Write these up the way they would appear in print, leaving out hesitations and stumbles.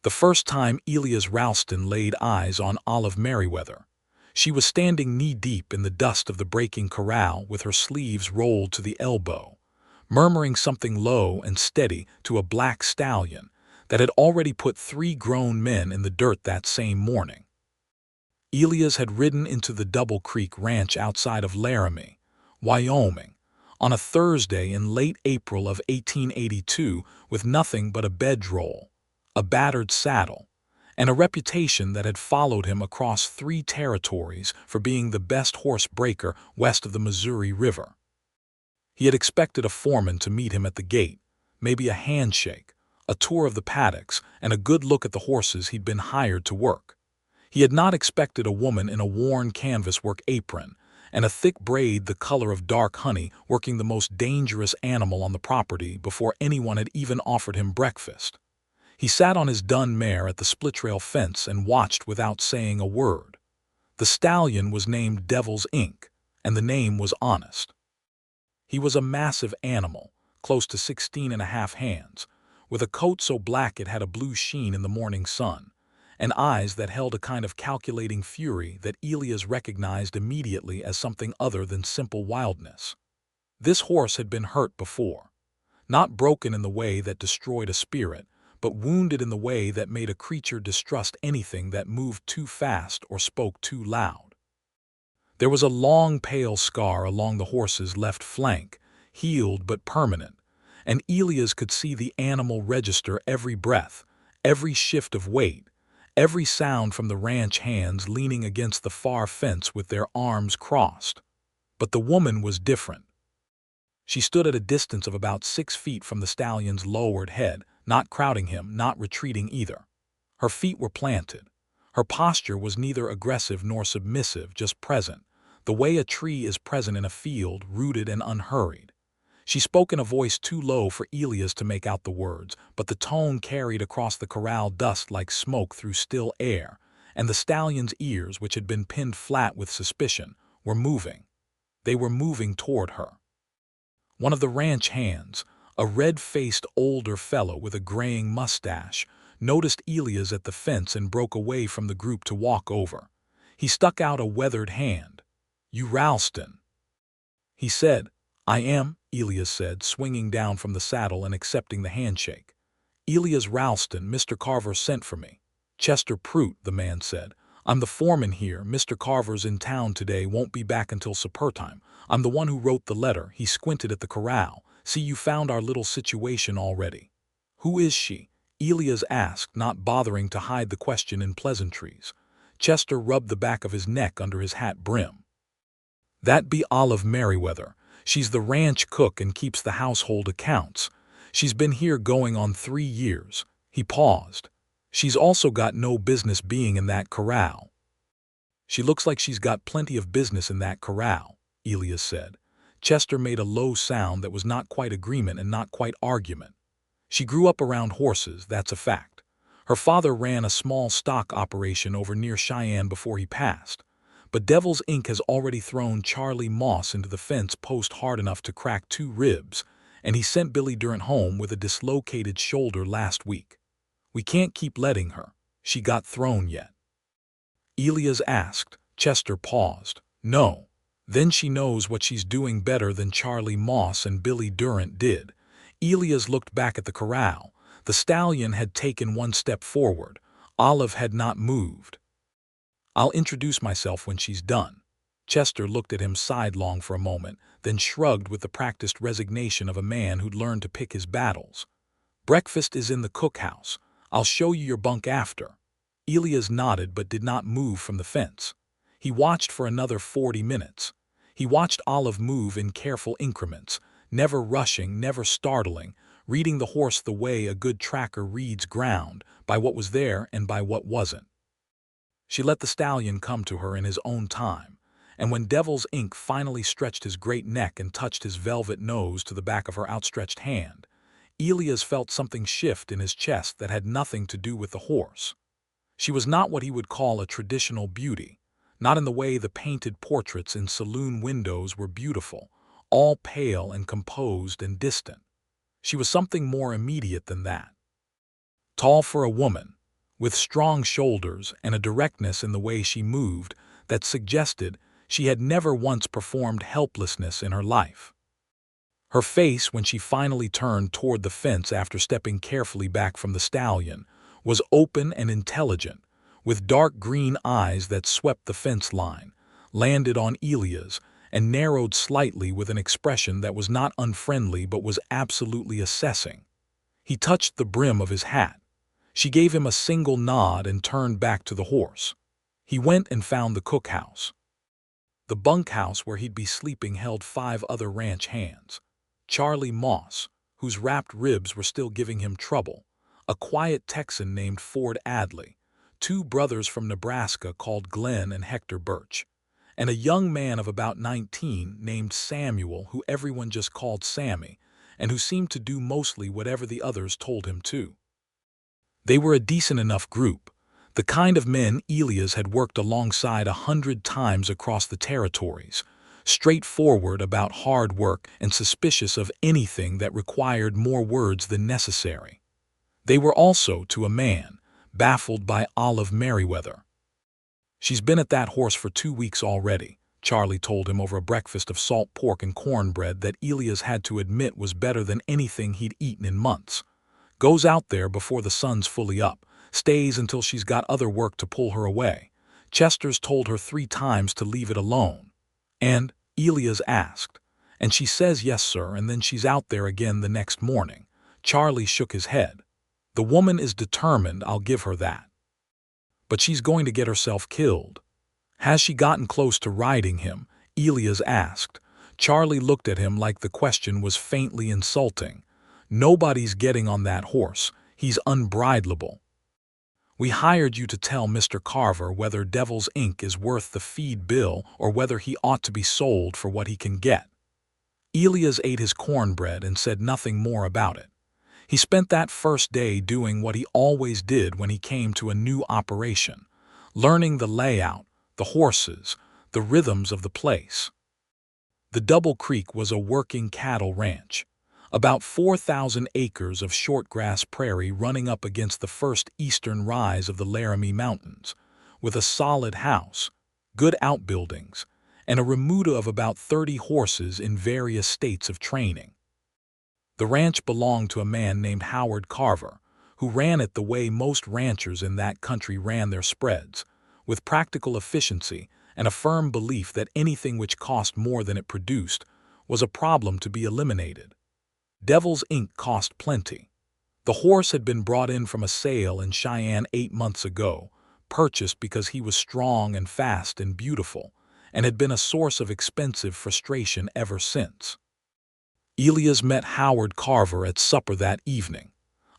The first time Elias Ralston laid eyes on Olive Merriweather, she was standing knee-deep in the dust of the breaking corral with her sleeves rolled to the elbow, murmuring something low and steady to a black stallion that had already put 3 grown men in the dirt that same morning. Elias had ridden into the Double Creek Ranch outside of Laramie, Wyoming, on a Thursday in late April of 1882 with nothing but a bedroll, a battered saddle, and a reputation that had followed him across 3 territories for being the best horse breaker west of the Missouri River. He had expected a foreman to meet him at the gate, maybe a handshake, a tour of the paddocks, and a good look at the horses he'd been hired to work. He had not expected a woman in a worn canvas work apron and a thick braid the color of dark honey working the most dangerous animal on the property before anyone had even offered him breakfast. He sat on his dun mare at the split-rail fence and watched without saying a word. The stallion was named Devil's Ink, and the name was honest. He was a massive animal, close to 16.5 hands, with a coat so black it had a blue sheen in the morning sun, and eyes that held a kind of calculating fury that Elias recognized immediately as something other than simple wildness. This horse had been hurt before, not broken in the way that destroyed a spirit, but wounded in the way that made a creature distrust anything that moved too fast or spoke too loud. There was a long pale scar along the horse's left flank, healed but permanent, and Elias could see the animal register every breath, every shift of weight, every sound from the ranch hands leaning against the far fence with their arms crossed. But the woman was different. She stood at a distance of about 6 feet from the stallion's lowered head, not crowding him, not retreating either. Her feet were planted. Her posture was neither aggressive nor submissive, just present, the way a tree is present in a field, rooted and unhurried. She spoke in a voice too low for Elias to make out the words, but the tone carried across the corral dust like smoke through still air, and the stallion's ears, which had been pinned flat with suspicion, were moving. They were moving toward her. One of the ranch hands, a red-faced older fellow with a graying mustache, noticed Elias at the fence and broke away from the group to walk over. He stuck out a weathered hand. "You Ralston?" he said. "I am," Elias said, swinging down from the saddle and accepting the handshake. "Elias Ralston, Mr. Carver sent for me." "Chester Prout," the man said. "I'm the foreman here. Mr. Carver's in town today, won't be back until supper time. I'm the one who wrote the letter." He squinted at the corral. "See, you found our little situation already." "Who is she?" Elias asked, not bothering to hide the question in pleasantries. Chester rubbed the back of his neck under his hat brim. "That be Olive Merriweather. She's the ranch cook and keeps the household accounts. She's been here going on 3 years. He paused. "She's also got no business being in that corral." "She looks like she's got plenty of business in that corral," Elias said. Chester made a low sound that was not quite agreement and not quite argument. "She grew up around horses, that's a fact. Her father ran a small stock operation over near Cheyenne before he passed. But Devil's Ink has already thrown Charlie Moss into the fence post hard enough to crack 2 ribs, and he sent Billy Durant home with a dislocated shoulder last week. We can't keep letting her. She got thrown yet?" Elias asked. Chester paused. "No. Then she knows what she's doing better than Charlie Moss and Billy Durant did." Elias looked back at the corral. The stallion had taken 1 step forward. Olive had not moved. "I'll introduce myself when she's done." Chester looked at him sidelong for a moment, then shrugged with the practiced resignation of a man who'd learned to pick his battles. "Breakfast is in the cookhouse. I'll show you your bunk after." Elias nodded but did not move from the fence. He watched for another 40 minutes. He watched Olive move in careful increments, never rushing, never startling, reading the horse the way a good tracker reads ground, by what was there and by what wasn't. She let the stallion come to her in his own time, and when Devil's Ink finally stretched his great neck and touched his velvet nose to the back of her outstretched hand, Elias felt something shift in his chest that had nothing to do with the horse. She was not what he would call a traditional beauty, not in the way the painted portraits in saloon windows were beautiful, all pale and composed and distant. She was something more immediate than that. Tall for a woman, with strong shoulders and a directness in the way she moved that suggested she had never once performed helplessness in her life. Her face, when she finally turned toward the fence after stepping carefully back from the stallion, was open and intelligent, with dark green eyes that swept the fence line, landed on Elias, and narrowed slightly with an expression that was not unfriendly but was absolutely assessing. He touched the brim of his hat. She gave him a single nod and turned back to the horse. He went and found the cookhouse. The bunkhouse where he'd be sleeping held 5 other ranch hands. Charlie Moss, whose wrapped ribs were still giving him trouble, a quiet Texan named Ford Adley, 2 brothers from Nebraska called Glenn and Hector Birch, and a young man of about 19 named Samuel who everyone just called Sammy, and who seemed to do mostly whatever the others told him to. They were a decent enough group, the kind of men Elias had worked alongside 100 times across the territories, straightforward about hard work and suspicious of anything that required more words than necessary. They were also, to a man, baffled by Olive Merriweather. "She's been at that horse for 2 weeks already," Charlie told him over a breakfast of salt pork and cornbread that Elias had to admit was better than anything he'd eaten in months. "Goes out there before the sun's fully up, stays until she's got other work to pull her away. Chester's told her 3 times to leave it alone." "And?" Elias asked. "And she says yes, sir, and then she's out there again the next morning." Charlie shook his head. "The woman is determined, I'll give her that. But she's going to get herself killed." "Has she gotten close to riding him?" Elias asked. Charlie looked at him like the question was faintly insulting. "Nobody's getting on that horse. He's unbridleable. We hired you to tell Mr. Carver whether Devil's Ink is worth the feed bill or whether he ought to be sold for what he can get." Elias ate his cornbread and said nothing more about it. He spent that first day doing what he always did when he came to a new operation, learning the layout, the horses, the rhythms of the place. The Double Creek was a working cattle ranch, about 4,000 acres of shortgrass prairie running up against the first eastern rise of the Laramie Mountains, with a solid house, good outbuildings, and a remuda of about 30 horses in various states of training. The ranch belonged to a man named Howard Carver, who ran it the way most ranchers in that country ran their spreads, with practical efficiency and a firm belief that anything which cost more than it produced was a problem to be eliminated. Devil's Ink cost plenty. The horse had been brought in from a sale in Cheyenne 8 months ago, purchased because he was strong and fast and beautiful, and had been a source of expensive frustration ever since. Elias met Howard Carver at supper that evening,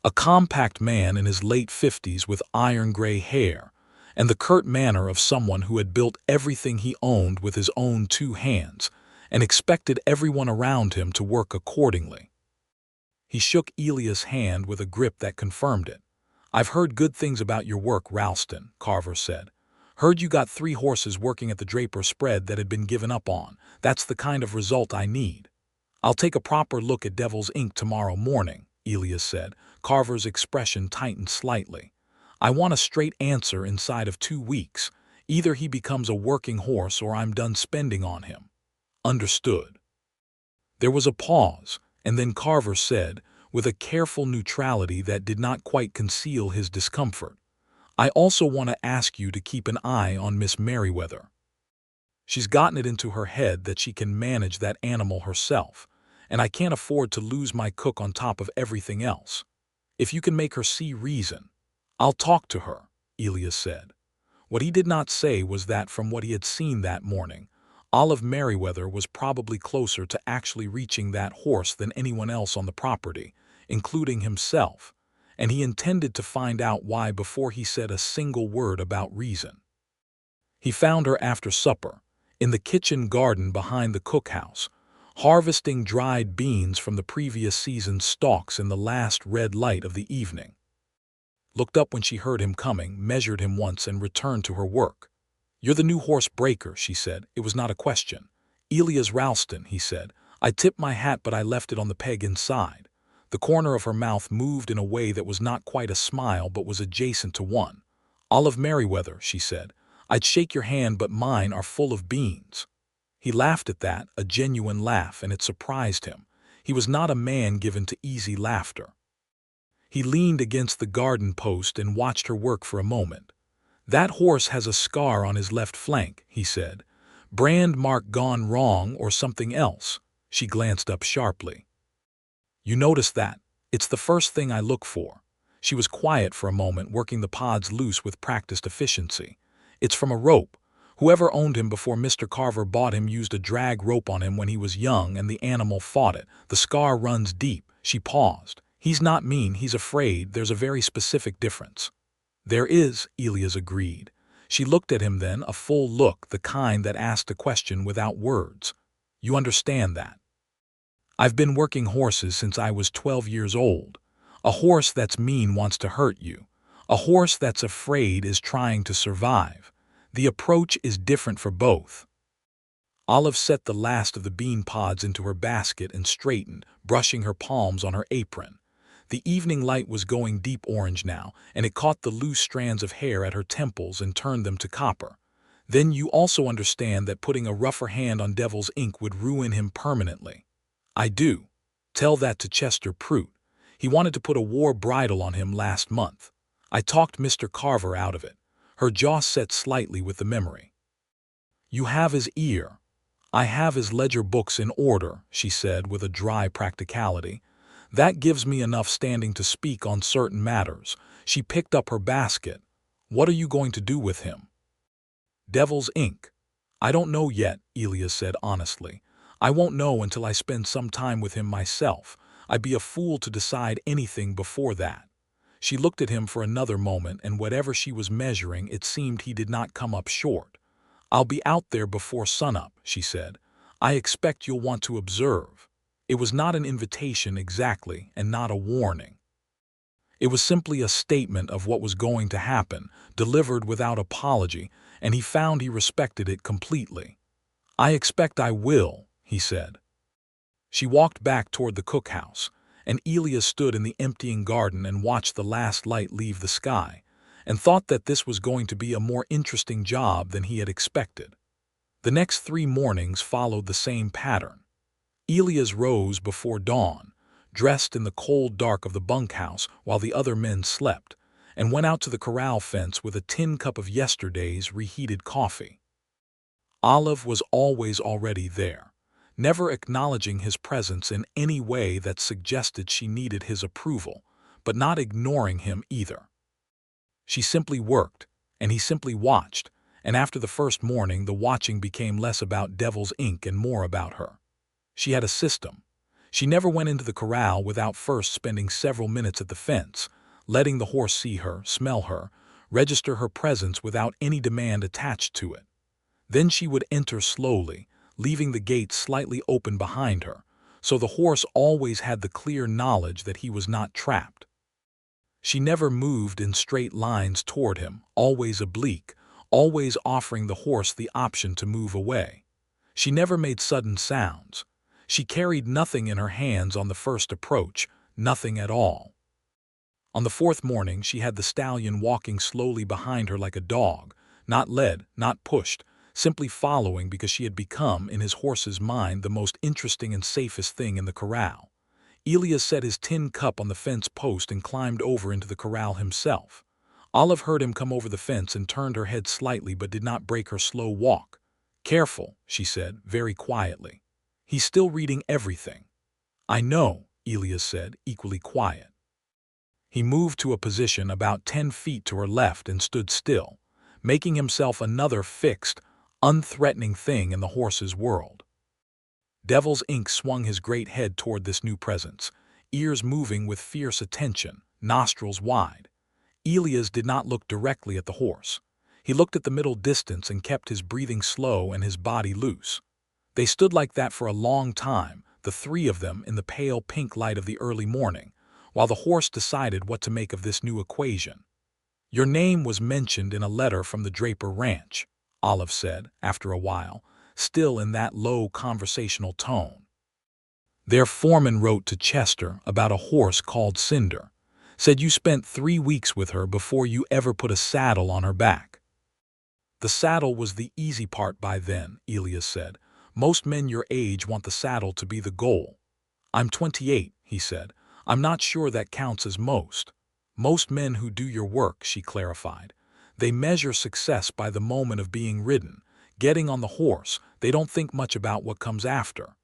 a compact man in his late 50s with iron-gray hair, and the curt manner of someone who had built everything he owned with his own 2 hands and expected everyone around him to work accordingly. He shook Elias' hand with a grip that confirmed it. "I've heard good things about your work, Ralston," Carver said. "Heard you got 3 horses working at the Draper spread that had been given up on. That's the kind of result I need." "I'll take a proper look at Devil's Ink tomorrow morning," Elias said. Carver's expression tightened slightly. "I want a straight answer inside of 2 weeks. Either he becomes a working horse or I'm done spending on him." "Understood." There was a pause, and then Carver said, with a careful neutrality that did not quite conceal his discomfort, "I also want to ask you to keep an eye on Miss Merriweather. She's gotten it into her head that she can manage that animal herself, and I can't afford to lose my cook on top of everything else. If you can make her see reason." "I'll talk to her," Elias said. What he did not say was that from what he had seen that morning, Olive Merriweather was probably closer to actually reaching that horse than anyone else on the property, including himself, and he intended to find out why before he said a single word about reason. He found her after supper, in the kitchen garden behind the cookhouse, harvesting dried beans from the previous season's stalks in the last red light of the evening. Looked up when she heard him coming, measured him once, and returned to her work. "You're the new horse breaker," she said. It was not a question. "Elias Ralston," he said. "I tipped my hat, but I left it on the peg inside. The corner of her mouth moved in a way that was not quite a smile but was adjacent to one. "Olive Merriweather," she said, "I'd shake your hand but mine are full of beans." He laughed at that, a genuine laugh, and it surprised him. He was not a man given to easy laughter. He leaned against the garden post and watched her work for a moment. "That horse has a scar on his left flank," he said. "Brand mark gone wrong or something else." She glanced up sharply. "You notice that? It's the first thing I look for." She was quiet for a moment, working the pods loose with practiced efficiency. "It's from a rope. Whoever owned him before Mr. Carver bought him used a drag rope on him when he was young and the animal fought it. The scar runs deep." She paused. "He's not mean, he's afraid. There's a very specific difference." "There is," Elias agreed. She looked at him then, a full look, the kind that asked a question without words. "You understand that?" "I've been working horses since I was 12 years old. A horse that's mean wants to hurt you. A horse that's afraid is trying to survive. The approach is different for both." Olive set the last of the bean pods into her basket and straightened, brushing her palms on her apron. The evening light was going deep orange now, and it caught the loose strands of hair at her temples and turned them to copper. "Then you also understand that putting a rougher hand on Devil's ink would ruin him permanently." "I do. Tell that to Chester Prout. He wanted to put a war bridle on him last month. I talked Mr. Carver out of it." Her jaw set slightly with the memory. "You have his ear." "I have his ledger books in order," she said with a dry practicality. "That gives me enough standing to speak on certain matters." She picked up her basket. "What are you going to do with him?" "Devil's ink. I don't know yet," Elias said honestly. "I won't know until I spend some time with him myself. I'd be a fool to decide anything before that." She looked at him for another moment, and whatever she was measuring, it seemed he did not come up short. "I'll be out there before sunup," she said. "I expect you'll want to observe." It was not an invitation exactly, and not a warning. It was simply a statement of what was going to happen, delivered without apology, and he found he respected it completely. "I expect I will," he said. She walked back toward the cookhouse, and Elias stood in the emptying garden and watched the last light leave the sky, and thought that this was going to be a more interesting job than he had expected. The next 3 mornings followed the same pattern. Elias rose before dawn, dressed in the cold dark of the bunkhouse while the other men slept, and went out to the corral fence with a tin cup of yesterday's reheated coffee. Olive was always already there, never acknowledging his presence in any way that suggested she needed his approval, but not ignoring him either. She simply worked, and he simply watched, and after the first morning the watching became less about Devil's ink and more about her. She had a system. She never went into the corral without first spending several minutes at the fence, letting the horse see her, smell her, register her presence without any demand attached to it. Then she would enter slowly, leaving the gate slightly open behind her, so the horse always had the clear knowledge that he was not trapped. She never moved in straight lines toward him, always oblique, always offering the horse the option to move away. She never made sudden sounds. She carried nothing in her hands on the first approach, nothing at all. On the 4th morning she had the stallion walking slowly behind her like a dog, not led, not pushed, simply following because she had become, in his horse's mind, the most interesting and safest thing in the corral. Elias set his tin cup on the fence post and climbed over into the corral himself. Olive heard him come over the fence and turned her head slightly but did not break her slow walk. "Careful," she said, very quietly. "He's still reading everything." "I know," Elias said, equally quiet. He moved to a position about 10 feet to her left and stood still, making himself another fixed, unthreatening thing in the horse's world. Devil's ink swung his great head toward this new presence, ears moving with fierce attention, nostrils wide. Elias did not look directly at the horse. He looked at the middle distance and kept his breathing slow and his body loose. They stood like that for a long time, the 3 of them in the pale pink light of the early morning, while the horse decided what to make of this new equation. "Your name was mentioned in a letter from the Draper Ranch," Olive said, after a while, still in that low conversational tone. Their foreman wrote to Chester about a horse called Cinder. Said you spent 3 weeks with her before you ever put a saddle on her back. The saddle was the easy part by then, Elias said. Most men your age want the saddle to be the goal. I'm 28, he said. I'm not sure that counts as most. Most men who do your work, she clarified. They measure success by the moment of being ridden. Getting on the horse, they don't think much about what comes after.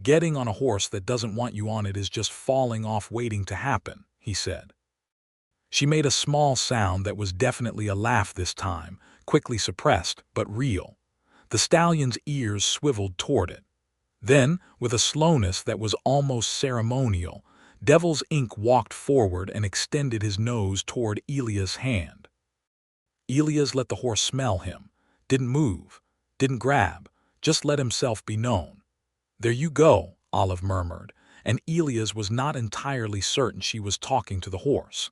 Getting on a horse that doesn't want you on it is just falling off waiting to happen, he said. She made a small sound that was definitely a laugh this time, quickly suppressed, but real. The stallion's ears swiveled toward it. Then, with a slowness that was almost ceremonial, Devil's Ink walked forward and extended his nose toward Elias' hand. Elias let the horse smell him, didn't move, didn't grab, just let himself be known. There you go, Olive murmured, and Elias was not entirely certain she was talking to the horse.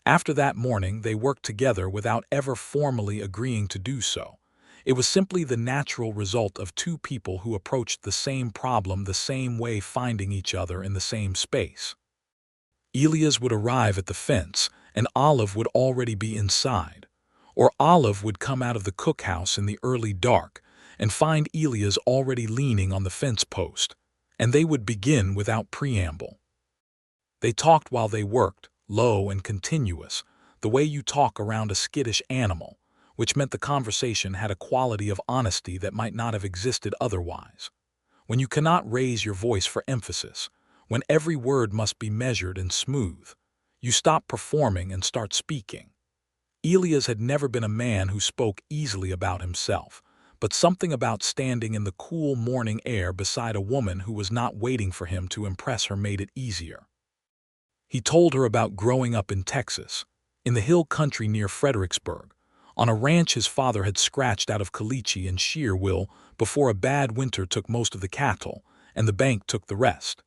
After that morning, they worked together without ever formally agreeing to do so. It was simply the natural result of two people who approached the same problem the same way, finding each other in the same space. Elias would arrive at the fence, and Olive would already be inside. Or Olive would come out of the cookhouse in the early dark and find Elias already leaning on the fence post, and they would begin without preamble. They talked while they worked, low and continuous, the way you talk around a skittish animal, which meant the conversation had a quality of honesty that might not have existed otherwise. When you cannot raise your voice for emphasis, when every word must be measured and smooth, you stop performing and start speaking. Elias had never been a man who spoke easily about himself, but something about standing in the cool morning air beside a woman who was not waiting for him to impress her made it easier. He told her about growing up in Texas, in the hill country near Fredericksburg, on a ranch his father had scratched out of caliche and sheer will before a bad winter took most of the cattle, and the bank took the rest.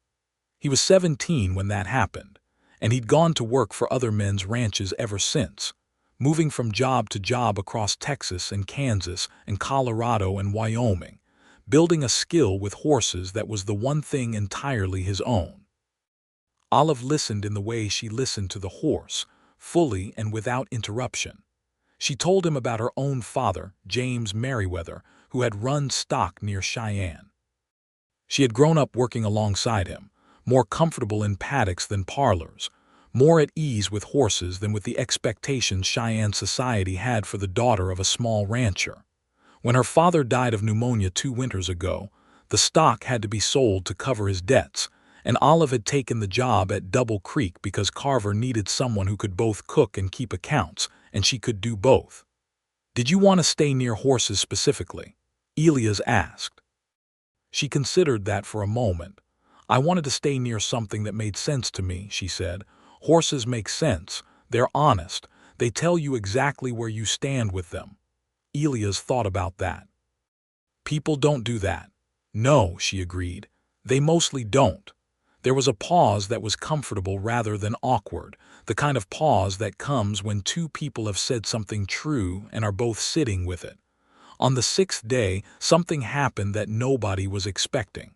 He was 17 when that happened, and he'd gone to work for other men's ranches ever since, moving from job to job across Texas and Kansas and Colorado and Wyoming, building a skill with horses that was the one thing entirely his own. Olive listened in the way she listened to the horse, fully and without interruption. She told him about her own father, James Merriweather, who had run stock near Cheyenne. She had grown up working alongside him, more comfortable in paddocks than parlors, more at ease with horses than with the expectations Cheyenne society had for the daughter of a small rancher. When her father died of pneumonia 2 winters ago, the stock had to be sold to cover his debts, and Olive had taken the job at Double Creek because Carver needed someone who could both cook and keep accounts, and she could do both. "Did you want to stay near horses specifically?" Elias asked. She considered that for a moment. "I wanted to stay near something that made sense to me," she said. "Horses make sense. They're honest. They tell you exactly where you stand with them." Elias thought about that. "People don't do that." "No," she agreed. "They mostly don't." There was a pause that was comfortable rather than awkward, the kind of pause that comes when two people have said something true and are both sitting with it. On the 6th day, something happened that nobody was expecting.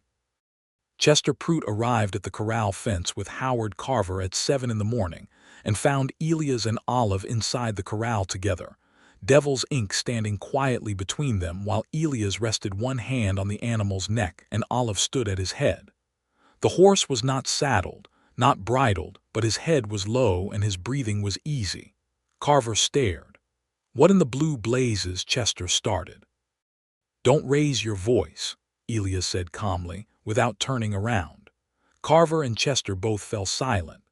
Chester Prout arrived at the corral fence with Howard Carver at 7 in the morning and found Elias and Olive inside the corral together, Devil's Ink standing quietly between them while Elias rested one hand on the animal's neck and Olive stood at his head. The horse was not saddled, not bridled, but his head was low and his breathing was easy. Carver stared. "What in the blue blazes?" Chester started. "Don't raise your voice," Elias said calmly, without turning around. Carver and Chester both fell silent.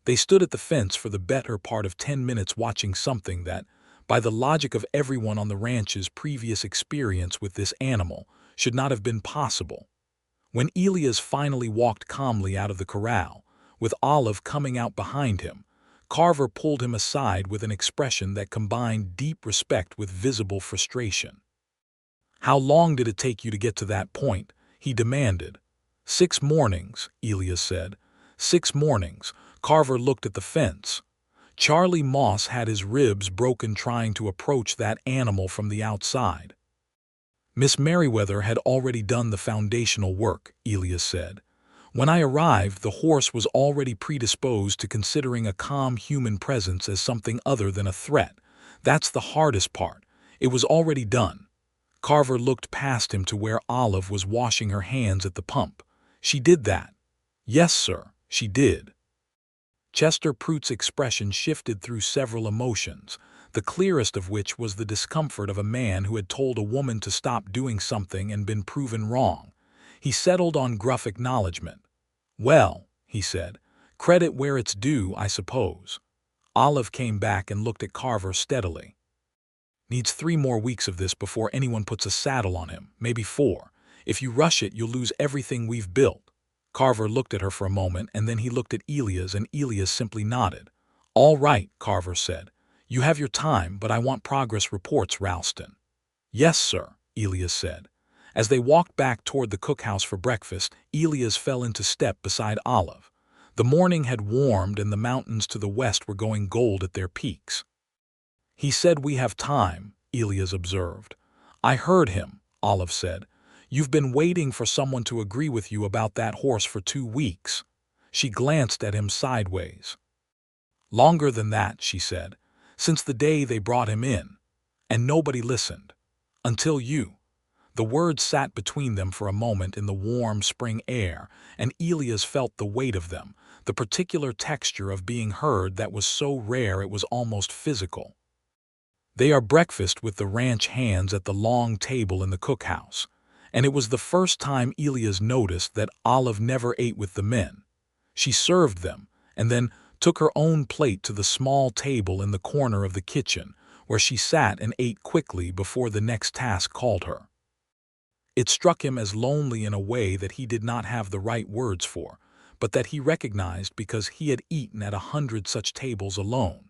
They stood at the fence for the better part of 10 minutes watching something that, by the logic of everyone on the ranch's previous experience with this animal, should not have been possible. When Elias finally walked calmly out of the corral, with Olive coming out behind him, Carver pulled him aside with an expression that combined deep respect with visible frustration. "How long did it take you to get to that point?" he demanded. 6 mornings, Elias said. 6 mornings. Carver looked at the fence. Charlie Moss had his ribs broken trying to approach that animal from the outside. Miss Merriweather had already done the foundational work, Elias said. When I arrived, the horse was already predisposed to considering a calm human presence as something other than a threat. That's the hardest part. It was already done. Carver looked past him to where Olive was washing her hands at the pump. She did that. Yes, sir, she did. Chester Pruitt's expression shifted through several emotions, the clearest of which was the discomfort of a man who had told a woman to stop doing something and been proven wrong. He settled on gruff acknowledgement. Well, he said, credit where it's due, I suppose. Olive came back and looked at Carver steadily. Needs 3 more weeks of this before anyone puts a saddle on him, maybe 4. If you rush it, you'll lose everything we've built. Carver looked at her for a moment, and then he looked at Elias, and Elias simply nodded. All right, Carver said. You have your time, but I want progress reports, Ralston. Yes, sir, Elias said. As they walked back toward the cookhouse for breakfast, Elias fell into step beside Olive. The morning had warmed, and the mountains to the west were going gold at their peaks. He said we have time, Elias observed. I heard him, Olive said. You've been waiting for someone to agree with you about that horse for 2 weeks. She glanced at him sideways. Longer than that, she said, since the day they brought him in. And nobody listened. Until you. The words sat between them for a moment in the warm spring air, and Elias felt the weight of them, the particular texture of being heard that was so rare it was almost physical. They are breakfast with the ranch hands at the long table in the cookhouse, and it was the first time Elias noticed that Olive never ate with the men. She served them, and then took her own plate to the small table in the corner of the kitchen, where she sat and ate quickly before the next task called her. It struck him as lonely in a way that he did not have the right words for, but that he recognized because he had eaten at 100 such tables alone.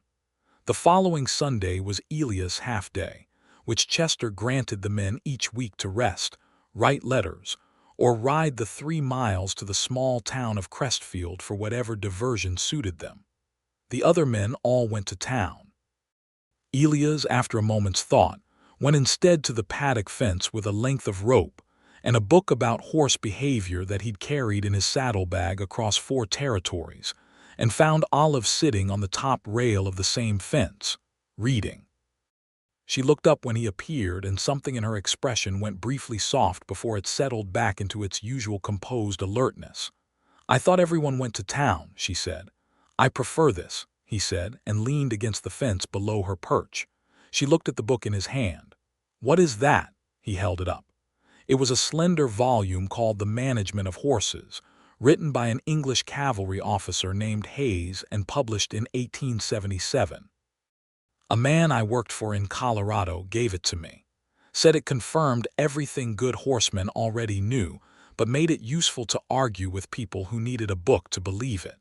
The following Sunday was Elias' half-day, which Chester granted the men each week to rest, write letters, or ride the 3 miles to the small town of Crestfield for whatever diversion suited them. The other men all went to town. Elias, after a moment's thought, went instead to the paddock fence with a length of rope and a book about horse behavior that he'd carried in his saddlebag across 4 territories, and found Olive sitting on the top rail of the same fence, reading. She looked up when he appeared, and something in her expression went briefly soft before it settled back into its usual composed alertness. I thought everyone went to town, she said. I prefer this, he said, and leaned against the fence below her perch. She looked at the book in his hand. What is that? He held it up. It was a slender volume called The Management of Horses, written by an English cavalry officer named Hayes and published in 1877. A man I worked for in Colorado gave it to me. Said it confirmed everything good horsemen already knew, but made it useful to argue with people who needed a book to believe it.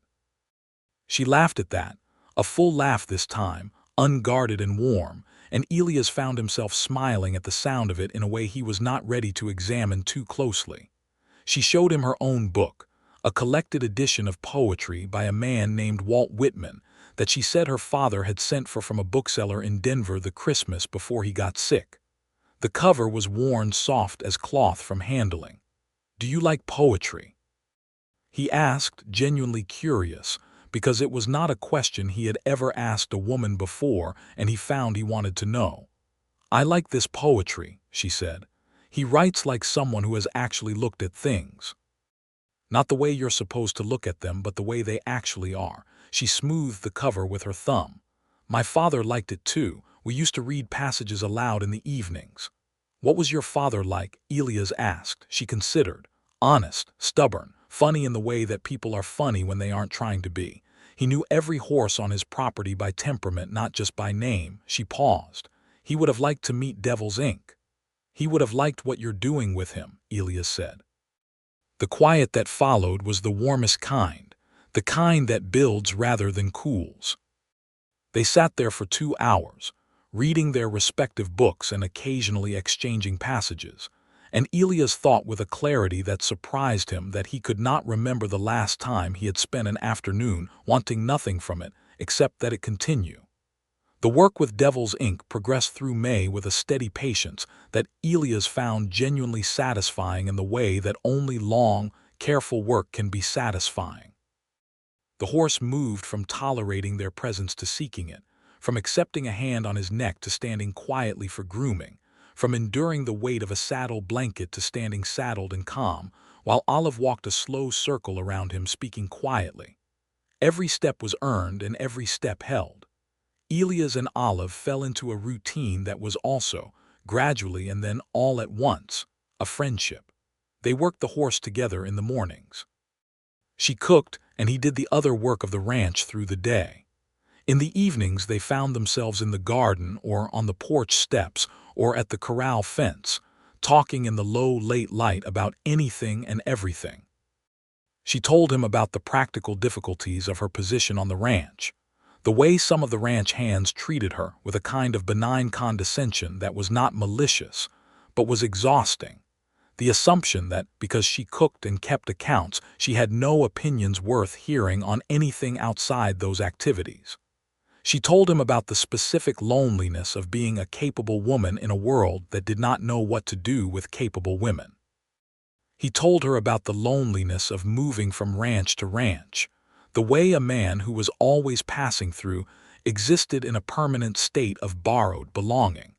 She laughed at that, a full laugh this time, unguarded and warm, and Elias found himself smiling at the sound of it in a way he was not ready to examine too closely. She showed him her own book, a collected edition of poetry by a man named Walt Whitman that she said her father had sent from a bookseller in Denver the Christmas before he got sick. The cover was worn soft as cloth from handling. Do you like poetry? He asked, genuinely curious, because it was not a question he had ever asked a woman before, and he found he wanted to know. I like this poetry, she said. He writes like someone who has actually looked at things. Not the way you're supposed to look at them, but the way they actually are. She smoothed the cover with her thumb. My father liked it too. We used to read passages aloud in the evenings. What was your father like? Elias asked. She considered. Honest, stubborn, funny in the way that people are funny when they aren't trying to be. He knew every horse on his property by temperament, not just by name. She paused. He would have liked to meet Devil's Ink. He would have liked what you're doing with him, Elias said. The quiet that followed was the warmest kind, the kind that builds rather than cools. They sat there for 2 hours, reading their respective books and occasionally exchanging passages, and Elias thought with a clarity that surprised him that he could not remember the last time he had spent an afternoon wanting nothing from it except that it continue. The work with Devil's Ink progressed through May with a steady patience that Elias found genuinely satisfying in the way that only long, careful work can be satisfying. The horse moved from tolerating their presence to seeking it, from accepting a hand on his neck to standing quietly for grooming, from enduring the weight of a saddle blanket to standing saddled and calm, while Olive walked a slow circle around him, speaking quietly. Every step was earned and every step held. Elias and Olive fell into a routine that was also, gradually and then all at once, a friendship. They worked the horse together in the mornings. She cooked, and he did the other work of the ranch through the day. In the evenings, they found themselves in the garden or on the porch steps or at the corral fence, talking in the low, late light about anything and everything. She told him about the practical difficulties of her position on the ranch, the way some of the ranch hands treated her with a kind of benign condescension that was not malicious, but was exhausting. The assumption that, because she cooked and kept accounts, she had no opinions worth hearing on anything outside those activities. She told him about the specific loneliness of being a capable woman in a world that did not know what to do with capable women. He told her about the loneliness of moving from ranch to ranch, the way a man who was always passing through existed in a permanent state of borrowed belonging.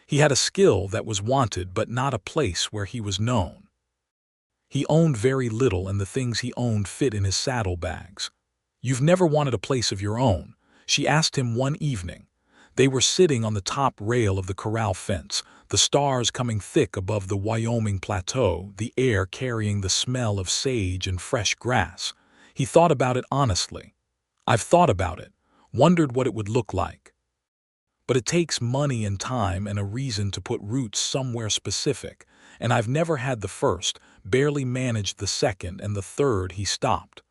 He had a skill that was wanted but not a place where he was known. He owned very little and the things he owned fit in his saddlebags. "You've never wanted a place of your own?" she asked him one evening. They were sitting on the top rail of the corral fence, the stars coming thick above the Wyoming plateau, the air carrying the smell of sage and fresh grass. He thought about it honestly. "I've thought about it, wondered what it would look like. But it takes money and time and a reason to put roots somewhere specific, and I've never had the first, barely managed the second, and the third." He stopped.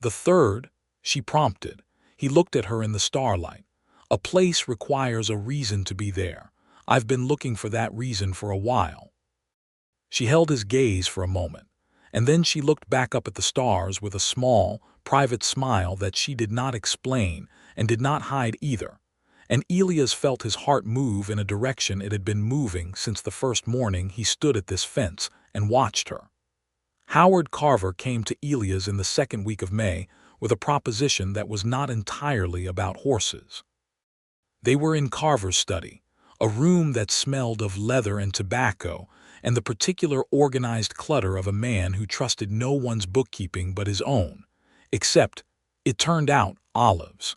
"The third?" she prompted. He looked at her in the starlight. "A place requires a reason to be there. I've been looking for that reason for a while." She held his gaze for a moment, and then she looked back up at the stars with a small, private smile that she did not explain and did not hide either. And Elias felt his heart move in a direction it had been moving since the first morning he stood at this fence and watched her. Howard Carver came to Elias in the second week of May with a proposition that was not entirely about horses. They were in Carver's study, a room that smelled of leather and tobacco and the particular organized clutter of a man who trusted no one's bookkeeping but his own, except, it turned out, Olive's.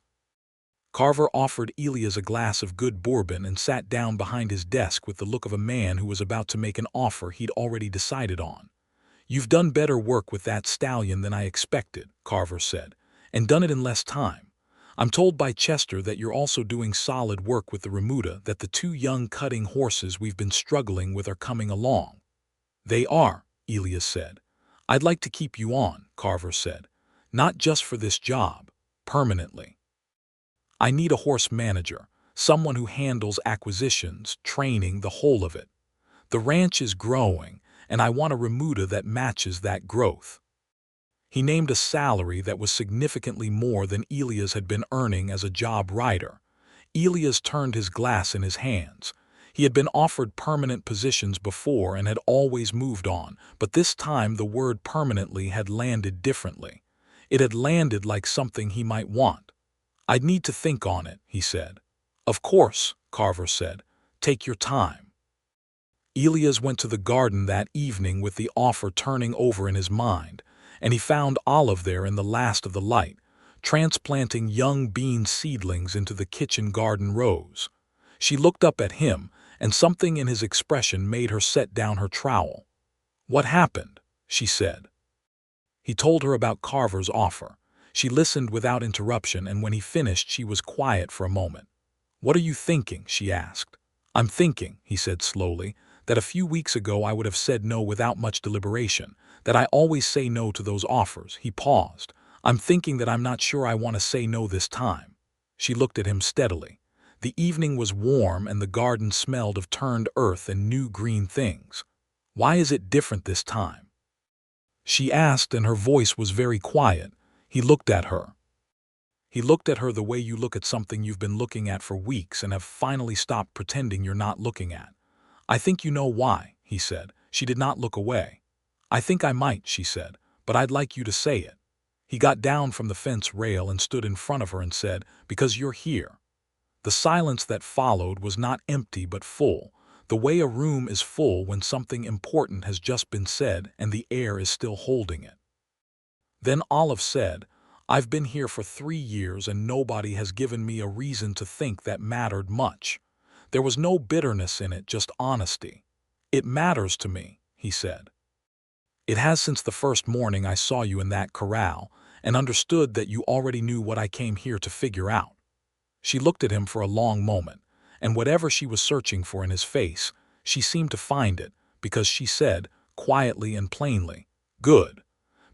Carver offered Elias a glass of good bourbon and sat down behind his desk with the look of a man who was about to make an offer he'd already decided on. "You've done better work with that stallion than I expected," Carver said, "and done it in less time. I'm told by Chester that you're also doing solid work with the remuda, that the two young cutting horses we've been struggling with are coming along." "They are," Elias said. "I'd like to keep you on," Carver said. "Not just for this job, permanently. I need a horse manager, someone who handles acquisitions, training, the whole of it. The ranch is growing, and I want a remuda that matches that growth." He named a salary that was significantly more than Elias had been earning as a job writer. Elias turned his glass in his hands. He had been offered permanent positions before and had always moved on, but this time the word permanently had landed differently. It had landed like something he might want. "I'd need to think on it," he said. "Of course," Carver said. "Take your time." Elias went to the garden that evening with the offer turning over in his mind, and he found Olive there in the last of the light, transplanting young bean seedlings into the kitchen garden rows. She looked up at him, and something in his expression made her set down her trowel. "What happened?" she said. He told her about Carver's offer. She listened without interruption, and when he finished she was quiet for a moment. "What are you thinking?" she asked. "I'm thinking," he said slowly, "that a few weeks ago I would have said no without much deliberation, that I always say no to those offers." He paused. "I'm thinking that I'm not sure I want to say no this time." She looked at him steadily. The evening was warm and the garden smelled of turned earth and new green things. "Why is it different this time?" she asked, and her voice was very quiet. He looked at her. He looked at her the way you look at something you've been looking at for weeks and have finally stopped pretending you're not looking at. "I think you know why," he said. She did not look away. "I think I might," she said, but I'd like you to say it." He got down from the fence rail and stood in front of her and said, "Because you're here." The silence that followed was not empty but full, the way a room is full when something important has just been said and the air is still holding it. Then Olive said, "I've been here for 3 years and nobody has given me a reason to think that mattered much." There was no bitterness in it, just honesty. "It matters to me," he said. "It has since the first morning I saw you in that corral and understood that you already knew what I came here to figure out." She looked at him for a long moment, and whatever she was searching for in his face, she seemed to find it, because she said, quietly and plainly, "Good.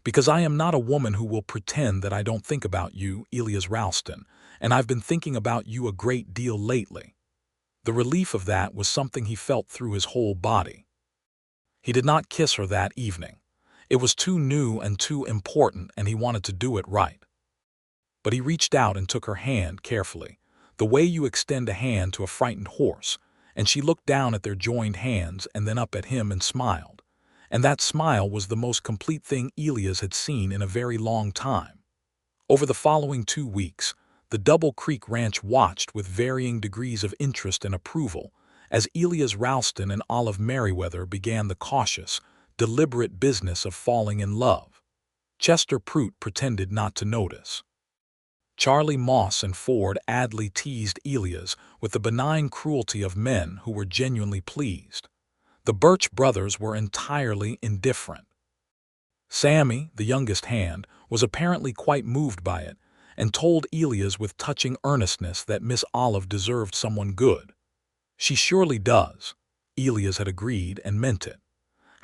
Because I am not a woman who will pretend that I don't think about you, Elias Ralston, and I've been thinking about you a great deal lately." The relief of that was something he felt through his whole body. He did not kiss her that evening. It was too new and too important, and he wanted to do it right. But he reached out and took her hand carefully, the way you extend a hand to a frightened horse, and she looked down at their joined hands and then up at him and smiled. And that smile was the most complete thing Elias had seen in a very long time. Over the following 2 weeks, the Double Creek Ranch watched with varying degrees of interest and approval as Elias Ralston and Olive Merriweather began the cautious, deliberate business of falling in love. Chester Prout pretended not to notice. Charlie Moss and Ford Adley teased Elias with the benign cruelty of men who were genuinely pleased. The Birch brothers were entirely indifferent. Sammy, the youngest hand, was apparently quite moved by it, and told Elias with touching earnestness that Miss Olive deserved someone good. "She surely does," Elias had agreed and meant it.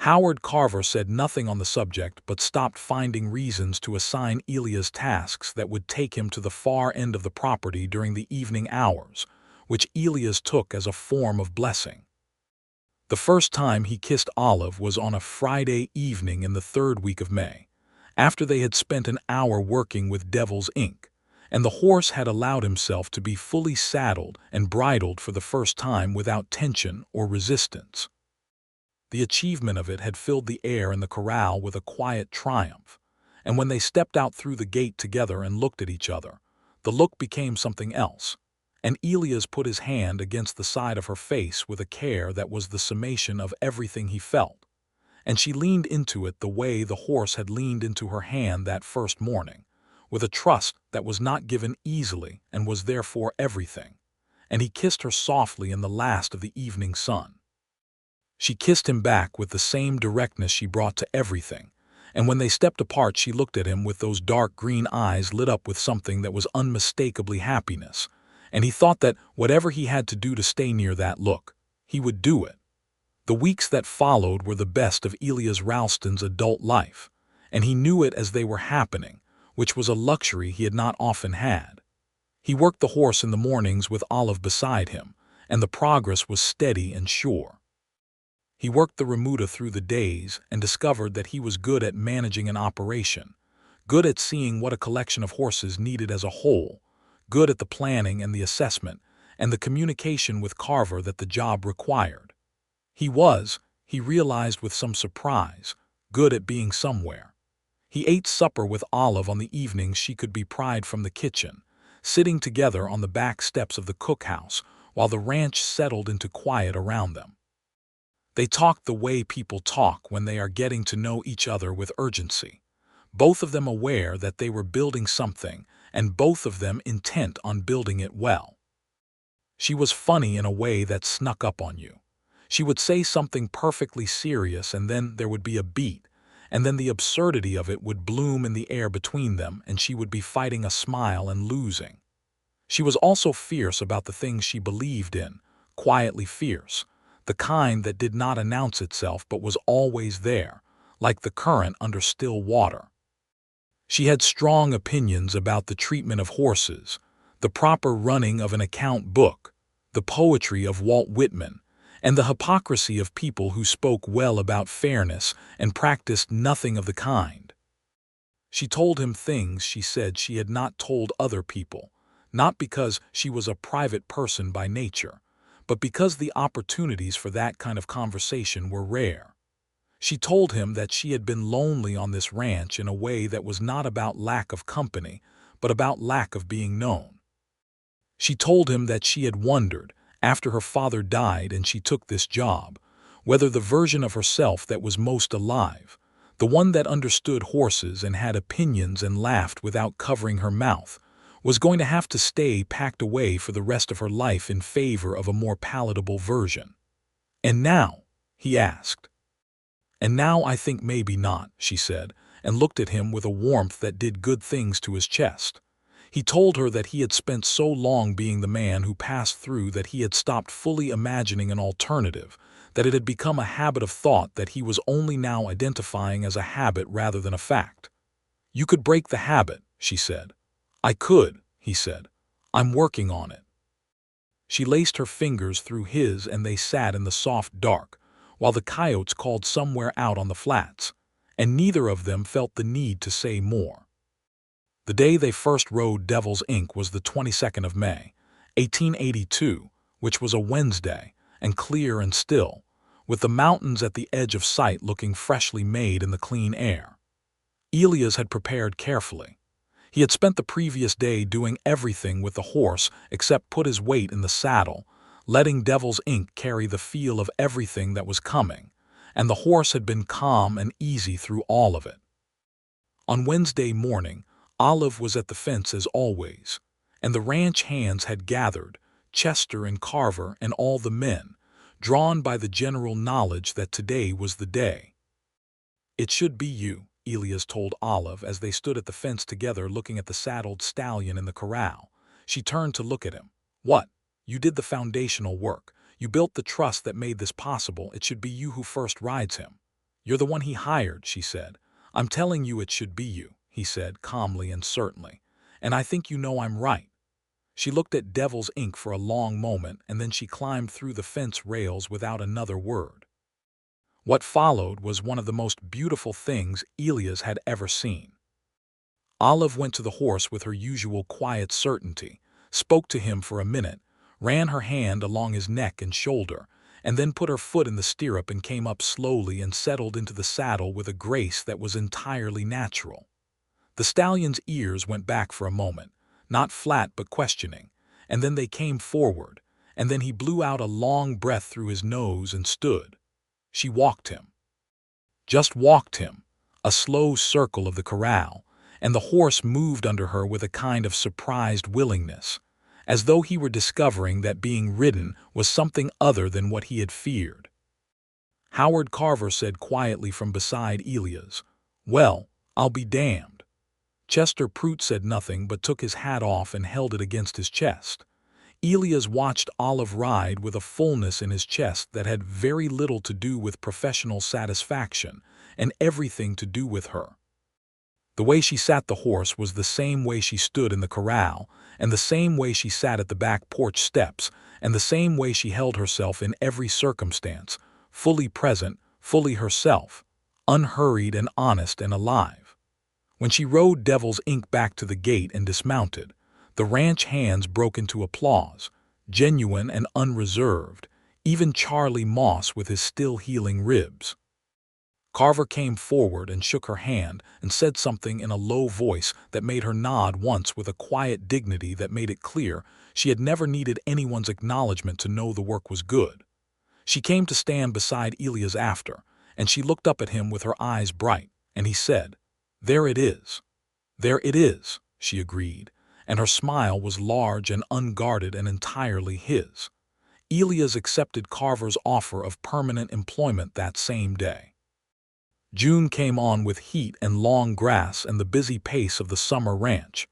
Howard Carver said nothing on the subject but stopped finding reasons to assign Elias tasks that would take him to the far end of the property during the evening hours, which Elias took as a form of blessing. The first time he kissed Olive was on a Friday evening in the 3rd week of May, after they had spent an hour working with Devil's Ink, and the horse had allowed himself to be fully saddled and bridled for the first time without tension or resistance. The achievement of it had filled the air in the corral with a quiet triumph, and when they stepped out through the gate together and looked at each other, the look became something else, and Elias put his hand against the side of her face with a care that was the summation of everything he felt, and she leaned into it the way the horse had leaned into her hand that first morning, with a trust that was not given easily and was therefore everything, and he kissed her softly in the last of the evening sun. She kissed him back with the same directness she brought to everything, and when they stepped apart she looked at him with those dark green eyes lit up with something that was unmistakably happiness, and he thought that whatever he had to do to stay near that look, he would do it. The weeks that followed were the best of Elias Ralston's adult life, and he knew it as they were happening, which was a luxury he had not often had. He worked the horse in the mornings with Olive beside him, and the progress was steady and sure. He worked the remuda through the days and discovered that he was good at managing an operation, good at seeing what a collection of horses needed as a whole, good at the planning and the assessment and the communication with Carver that the job required. He realized with some surprise, good at being somewhere. He ate supper with Olive on the evenings she could be pried from the kitchen, sitting together on the back steps of the cookhouse while the ranch settled into quiet around them. They talked the way people talk when they are getting to know each other with urgency, both of them aware that they were building something and both of them intent on building it well. She was funny in a way that snuck up on you. She would say something perfectly serious and then there would be a beat, and then the absurdity of it would bloom in the air between them and she would be fighting a smile and losing. She was also fierce about the things she believed in, quietly fierce, the kind that did not announce itself but was always there, like the current under still water. She had strong opinions about the treatment of horses, the proper running of an account book, the poetry of Walt Whitman, and the hypocrisy of people who spoke well about fairness and practiced nothing of the kind. She told him things she said she had not told other people, not because she was a private person by nature, but because the opportunities for that kind of conversation were rare. She told him that she had been lonely on this ranch in a way that was not about lack of company, but about lack of being known. She told him that she had wondered, after her father died and she took this job, whether the version of herself that was most alive, the one that understood horses and had opinions and laughed without covering her mouth, was going to have to stay packed away for the rest of her life in favor of a more palatable version. "And now?" he asked. "And now I think maybe not," she said, and looked at him with a warmth that did good things to his chest. He told her that he had spent so long being the man who passed through that he had stopped fully imagining an alternative, that it had become a habit of thought that he was only now identifying as a habit rather than a fact. "You could break the habit," she said. "I could," he said. "I'm working on it." She laced her fingers through his and they sat in the soft dark, while the coyotes called somewhere out on the flats, and neither of them felt the need to say more. The day they first rode Devil's Ink was the 22nd of May, 1882, which was a Wednesday, and clear and still, with the mountains at the edge of sight looking freshly made in the clean air. Elias had prepared carefully. He had spent the previous day doing everything with the horse except put his weight in the saddle, letting Devil's Ink carry the feel of everything that was coming, and the horse had been calm and easy through all of it. On Wednesday morning, Olive was at the fence as always, and the ranch hands had gathered, Chester and Carver and all the men, drawn by the general knowledge that today was the day. "It should be you," Elias told Olive as they stood at the fence together looking at the saddled stallion in the corral. She turned to look at him. "What? You did the foundational work. You built the trust that made this possible. It should be you who first rides him." "You're the one he hired," she said. "I'm telling you it should be you," he said calmly and certainly. "And I think you know I'm right." She looked at Devil's Ink for a long moment, and then she climbed through the fence rails without another word. What followed was one of the most beautiful things Elias had ever seen. Olive went to the horse with her usual quiet certainty, spoke to him for a minute, ran her hand along his neck and shoulder, and then put her foot in the stirrup and came up slowly and settled into the saddle with a grace that was entirely natural. The stallion's ears went back for a moment, not flat but questioning, and then they came forward, and then he blew out a long breath through his nose and stood. She walked him. Just walked him, a slow circle of the corral, and the horse moved under her with a kind of surprised willingness, as though he were discovering that being ridden was something other than what he had feared. Howard Carver said quietly from beside Elias, "Well, I'll be damned." Chester Prout said nothing but took his hat off and held it against his chest. Elias watched Olive ride with a fullness in his chest that had very little to do with professional satisfaction and everything to do with her. The way she sat the horse was the same way she stood in the corral, and the same way she sat at the back porch steps, and the same way she held herself in every circumstance, fully present, fully herself, unhurried and honest and alive. When she rode Devil's Ink back to the gate and dismounted, the ranch hands broke into applause, genuine and unreserved, even Charlie Moss with his still healing ribs. Carver came forward and shook her hand and said something in a low voice that made her nod once with a quiet dignity that made it clear she had never needed anyone's acknowledgement to know the work was good. She came to stand beside Elias after, and she looked up at him with her eyes bright, and he said, "There it is." "There it is," she agreed, and her smile was large and unguarded and entirely his. Elias accepted Carver's offer of permanent employment that same day. June came on with heat and long grass and the busy pace of the summer ranch,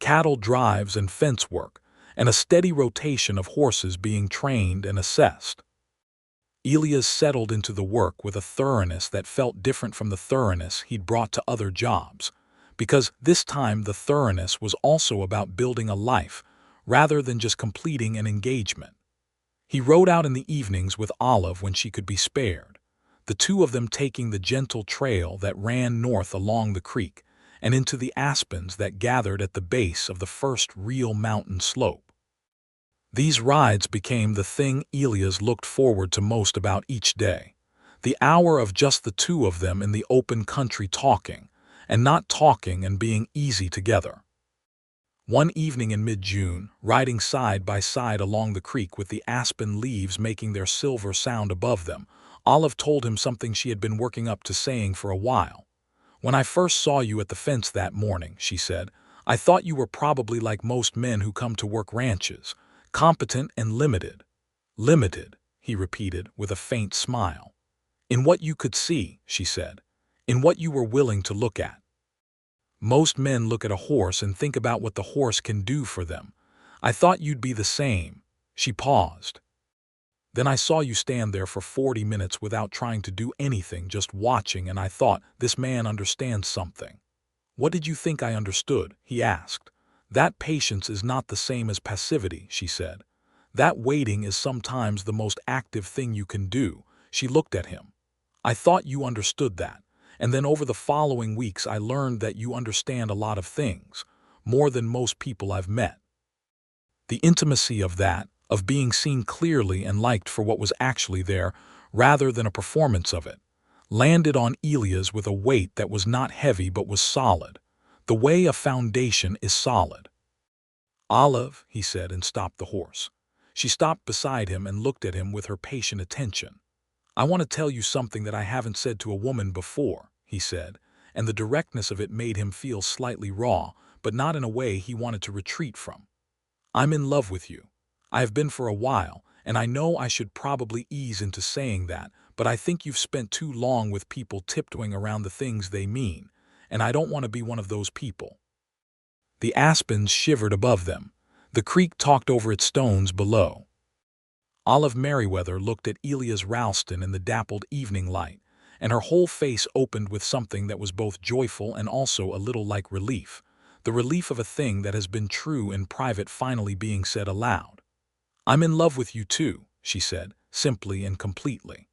cattle drives and fence work, and a steady rotation of horses being trained and assessed. Elias settled into the work with a thoroughness that felt different from the thoroughness he'd brought to other jobs, because this time the thoroughness was also about building a life rather than just completing an engagement. He rode out in the evenings with Olive when she could be spared, the two of them taking the gentle trail that ran north along the creek and into the aspens that gathered at the base of the first real mountain slope. These rides became the thing Elias looked forward to most about each day, The hour of just the two of them in the open country talking, and not talking and being easy together. One evening in mid-June, riding side by side along the creek with the aspen leaves making their silver sound above them, Olive told him something she had been working up to saying for a while. "When I first saw you at the fence that morning," she said, "I thought you were probably like most men who come to work ranches, competent and limited." "Limited," he repeated with a faint smile. "In what you could see," she said, "in what you were willing to look at. Most men look at a horse and think about what the horse can do for them. I thought you'd be the same." She paused. "Then I saw you stand there for 40 minutes without trying to do anything, just watching, and I thought, this man understands something." "What did you think I understood?" he asked. "That patience is not the same as passivity," she said. "That waiting is sometimes the most active thing you can do." She looked at him. "I thought you understood that. And then over the following weeks I learned that you understand a lot of things, more than most people I've met." The intimacy of that, of being seen clearly and liked for what was actually there, rather than a performance of it, landed on Elias with a weight that was not heavy but was solid, the way a foundation is solid. "Olive," he said, and stopped the horse. She stopped beside him and looked at him with her patient attention. "I want to tell you something that I haven't said to a woman before," he said, and the directness of it made him feel slightly raw, but not in a way he wanted to retreat from. "I'm in love with you. I have been for a while, and I know I should probably ease into saying that, but I think you've spent too long with people tiptoeing around the things they mean, and I don't want to be one of those people." The aspens shivered above them. The creek talked over its stones below. Olive Merriweather looked at Elias Ralston in the dappled evening light, and her whole face opened with something that was both joyful and also a little like relief, the relief of a thing that has been true in private finally being said aloud. "I'm in love with you too," she said, simply and completely.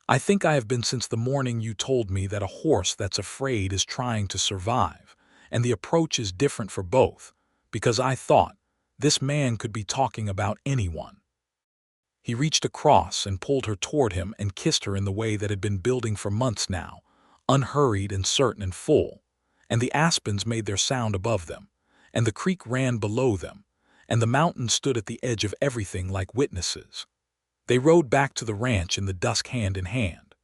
"I think I have been since the morning you told me that a horse that's afraid is trying to survive, and the approach is different for both, because I thought, this man could be talking about anyone." He reached across and pulled her toward him and kissed her in the way that had been building for months now, unhurried and certain and full, and the aspens made their sound above them, and the creek ran below them, and the mountains stood at the edge of everything like witnesses. They rode back to the ranch in the dusk hand in hand.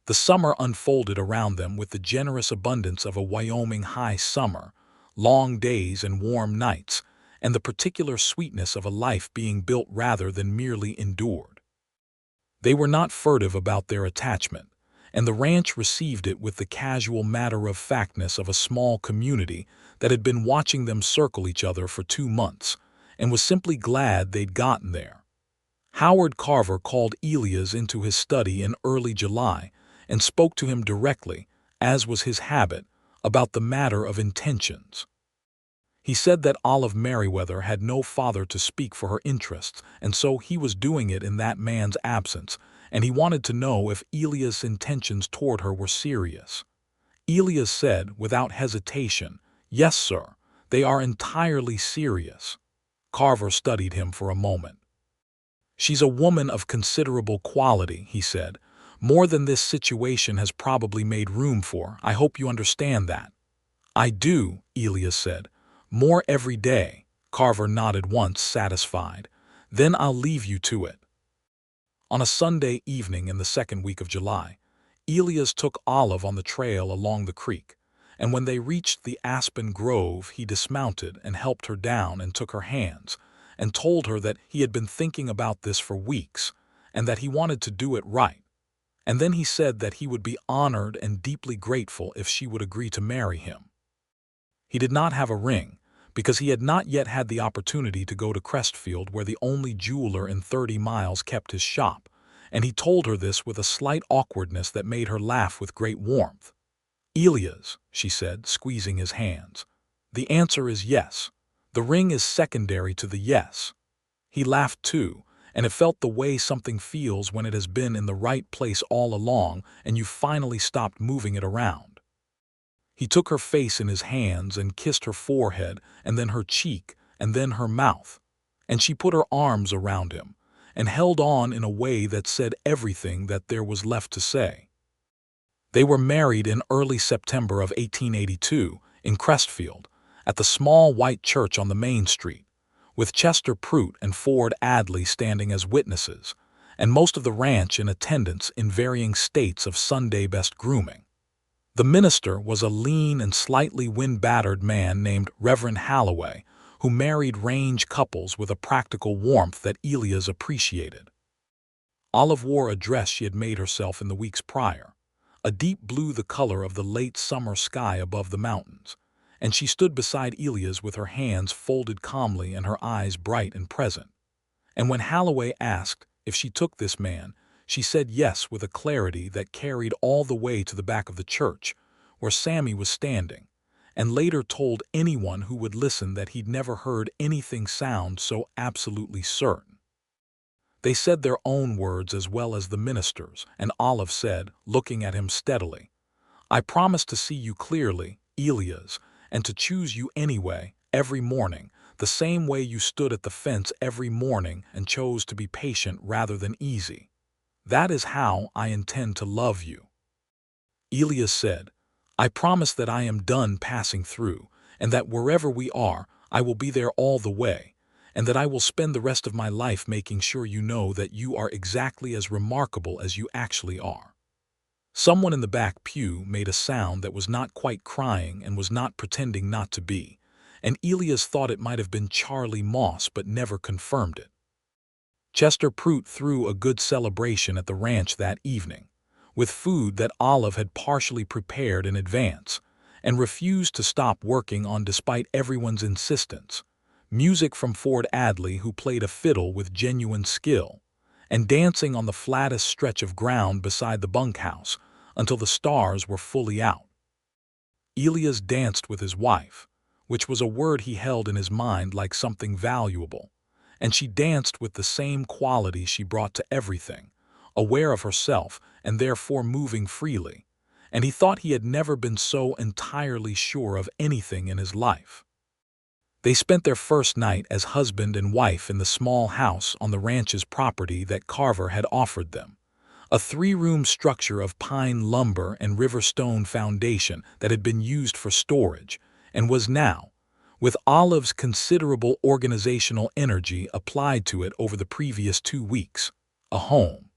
The summer unfolded around them with the generous abundance of a Wyoming high summer, long days and warm nights, and the particular sweetness of a life being built rather than merely endured. They were not furtive about their attachment, and the ranch received it with the casual matter-of-factness of a small community that had been watching them circle each other for 2 months, and was simply glad they'd gotten there. Howard Carver called Elias into his study in early July and spoke to him directly, as was his habit, about the matter of intentions. He said that Olive Merriweather had no father to speak for her interests, and so he was doing it in that man's absence, and he wanted to know if Elias' intentions toward her were serious. Elias said, without hesitation, "Yes, sir, they are entirely serious." Carver studied him for a moment. "She's a woman of considerable quality," he said. "More than this situation has probably made room for. I hope you understand that." "I do," Elias said. "More every day." Carver nodded once, satisfied. "Then I'll leave you to it." On a Sunday evening in the second week of July, Elias took Olive on the trail along the creek, and when they reached the aspen grove he dismounted and helped her down and took her hands, and told her that he had been thinking about this for weeks, and that he wanted to do it right. And then he said that he would be honored and deeply grateful if she would agree to marry him. He did not have a ring, because he had not yet had the opportunity to go to Crestfield, where the only jeweler in 30 miles kept his shop, and he told her this with a slight awkwardness that made her laugh with great warmth. "Elias," she said, squeezing his hands, "the answer is yes. The ring is secondary to the yes." He laughed too, and it felt the way something feels when it has been in the right place all along and you finally stopped moving it around. He took her face in his hands and kissed her forehead and then her cheek and then her mouth, and she put her arms around him, and held on in a way that said everything that there was left to say. They were married in early September of 1882 in Crestfield, at the small white church on the main street, with Chester Prout and Ford Adley standing as witnesses, and most of the ranch in attendance in varying states of Sunday best grooming. The minister was a lean and slightly wind-battered man named Reverend Halloway, who married range couples with a practical warmth that Elias appreciated. Olive wore a dress she had made herself in the weeks prior, a deep blue the color of the late summer sky above the mountains, and she stood beside Elias with her hands folded calmly and her eyes bright and present. And when Halloway asked if she took this man, she said yes with a clarity that carried all the way to the back of the church, where Sammy was standing, and later told anyone who would listen that he'd never heard anything sound so absolutely certain. They said their own words as well as the minister's, and Olive said, looking at him steadily, "I promise to see you clearly, Elias, and to choose you anyway, every morning, the same way you stood at the fence every morning and chose to be patient rather than easy. That is how I intend to love you." Elias said, "I promise that I am done passing through, and that wherever we are, I will be there all the way, and that I will spend the rest of my life making sure you know that you are exactly as remarkable as you actually are." Someone in the back pew made a sound that was not quite crying and was not pretending not to be, and Elias thought it might have been Charlie Moss but never confirmed it. Chester Prout threw a good celebration at the ranch that evening, with food that Olive had partially prepared in advance, and refused to stop working on despite everyone's insistence. Music from Ford Adley, who played a fiddle with genuine skill, and dancing on the flattest stretch of ground beside the bunkhouse until the stars were fully out. Elias danced with his wife, which was a word he held in his mind like something valuable, and she danced with the same quality she brought to everything, aware of herself and therefore moving freely, and he thought he had never been so entirely sure of anything in his life. They spent their first night as husband and wife in the small house on the ranch's property that Carver had offered them, a 3-room structure of pine lumber and river stone foundation that had been used for storage and was now, with Olive's considerable organizational energy applied to it over the previous 2 weeks, a home.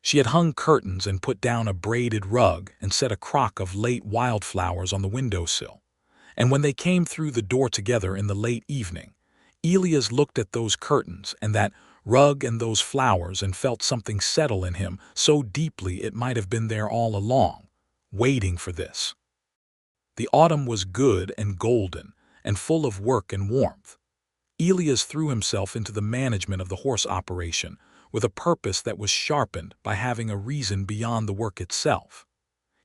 She had hung curtains and put down a braided rug and set a crock of late wildflowers on the windowsill. And when they came through the door together in the late evening, Elias looked at those curtains and that rug and those flowers and felt something settle in him so deeply it might have been there all along, waiting for this. The autumn was good and golden and full of work and warmth. Elias threw himself into the management of the horse operation with a purpose that was sharpened by having a reason beyond the work itself.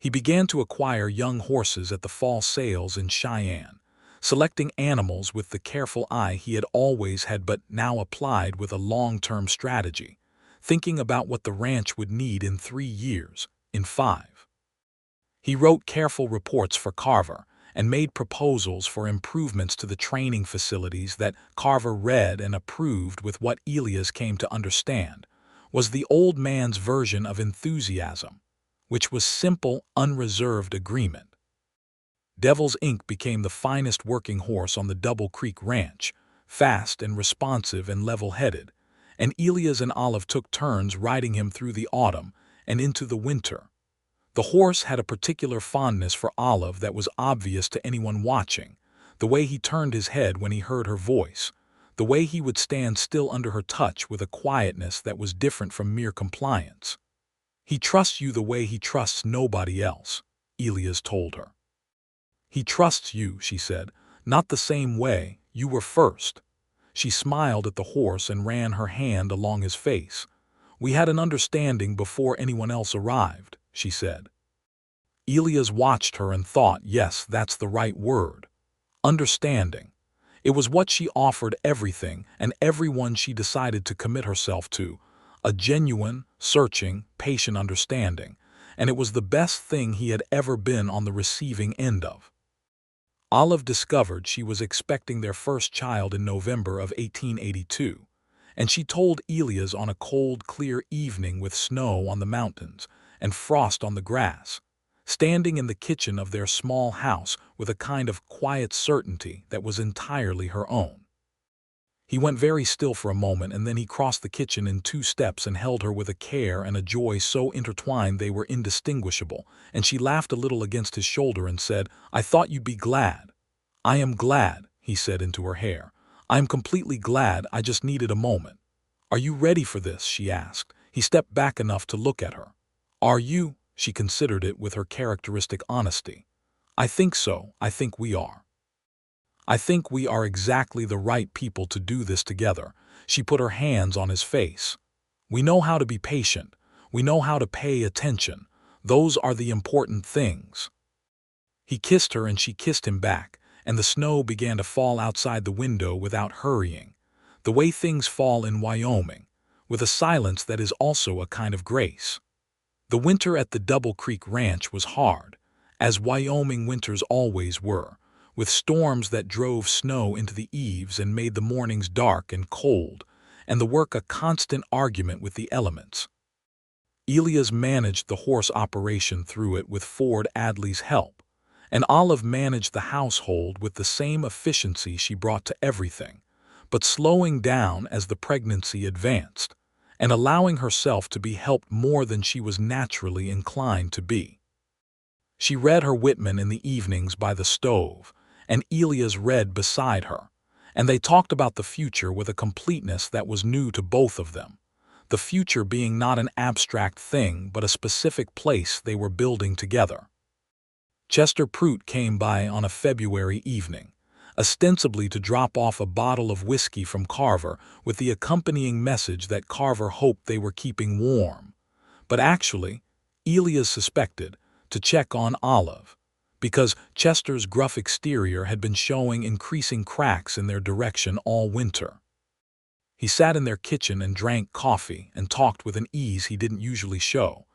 He began to acquire young horses at the fall sales in Cheyenne, selecting animals with the careful eye he had always had but now applied with a long-term strategy, thinking about what the ranch would need in 3 years, in 5. He wrote careful reports for Carver and made proposals for improvements to the training facilities that Carver read and approved with what Elias came to understand was the old man's version of enthusiasm, which was simple, unreserved agreement. Devil's Ink became the finest working horse on the Double Creek Ranch, fast and responsive and level-headed, and Elias and Olive took turns riding him through the autumn and into the winter. The horse had a particular fondness for Olive that was obvious to anyone watching, the way he turned his head when he heard her voice, the way he would stand still under her touch with a quietness that was different from mere compliance. "He trusts you the way he trusts nobody else," Elias told her. "He trusts you," she said, "not the same way. You were first." She smiled at the horse and ran her hand along his face. "We had an understanding before anyone else arrived," she said. Elias watched her and thought, yes, that's the right word. Understanding. It was what she offered everything and everyone she decided to commit herself to, a genuine, searching, patient understanding, and it was the best thing he had ever been on the receiving end of. Olive discovered she was expecting their first child in November of 1882, and she told Elias on a cold, clear evening with snow on the mountains and frost on the grass, standing in the kitchen of their small house with a kind of quiet certainty that was entirely her own. He went very still for a moment, and then he crossed the kitchen in 2 steps and held her with a care and a joy so intertwined they were indistinguishable, and she laughed a little against his shoulder and said, "I thought you'd be glad." "I am glad," he said into her hair. "I am completely glad. I just needed a moment." "Are you ready for this?" she asked. He stepped back enough to look at her. "Are you?" She considered it with her characteristic honesty. "I think so. I think we are. I think we are exactly the right people to do this together." She put her hands on his face. "We know how to be patient. We know how to pay attention. Those are the important things." He kissed her and she kissed him back, and the snow began to fall outside the window without hurrying, the way things fall in Wyoming, with a silence that is also a kind of grace. The winter at the Double Creek Ranch was hard, as Wyoming winters always were, with storms that drove snow into the eaves and made the mornings dark and cold, and the work a constant argument with the elements. Elias managed the horse operation through it with Ford Adley's help, and Olive managed the household with the same efficiency she brought to everything, but slowing down as the pregnancy advanced, and allowing herself to be helped more than she was naturally inclined to be. She read her Whitman in the evenings by the stove, and Elias read beside her, and they talked about the future with a completeness that was new to both of them, the future being not an abstract thing but a specific place they were building together. Chester Prout came by on a February evening, ostensibly to drop off a bottle of whiskey from Carver with the accompanying message that Carver hoped they were keeping warm, but actually, Elias suspected, to check on Olive, because Chester's gruff exterior had been showing increasing cracks in their direction all winter. He sat in their kitchen and drank coffee and talked with an ease he didn't usually show,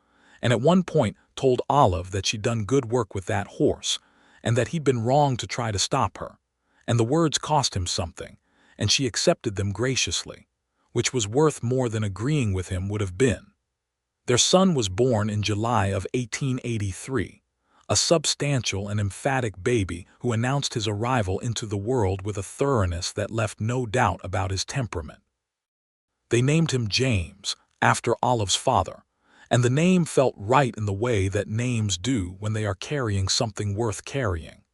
and at one point told Olive that she'd done good work with that horse, and that he'd been wrong to try to stop her, and the words cost him something, and she accepted them graciously, which was worth more than agreeing with him would have been. Their son was born in July of 1883, a substantial and emphatic baby who announced his arrival into the world with a thoroughness that left no doubt about his temperament. They named him James, after Olive's father, and the name felt right in the way that names do when they are carrying something worth carrying.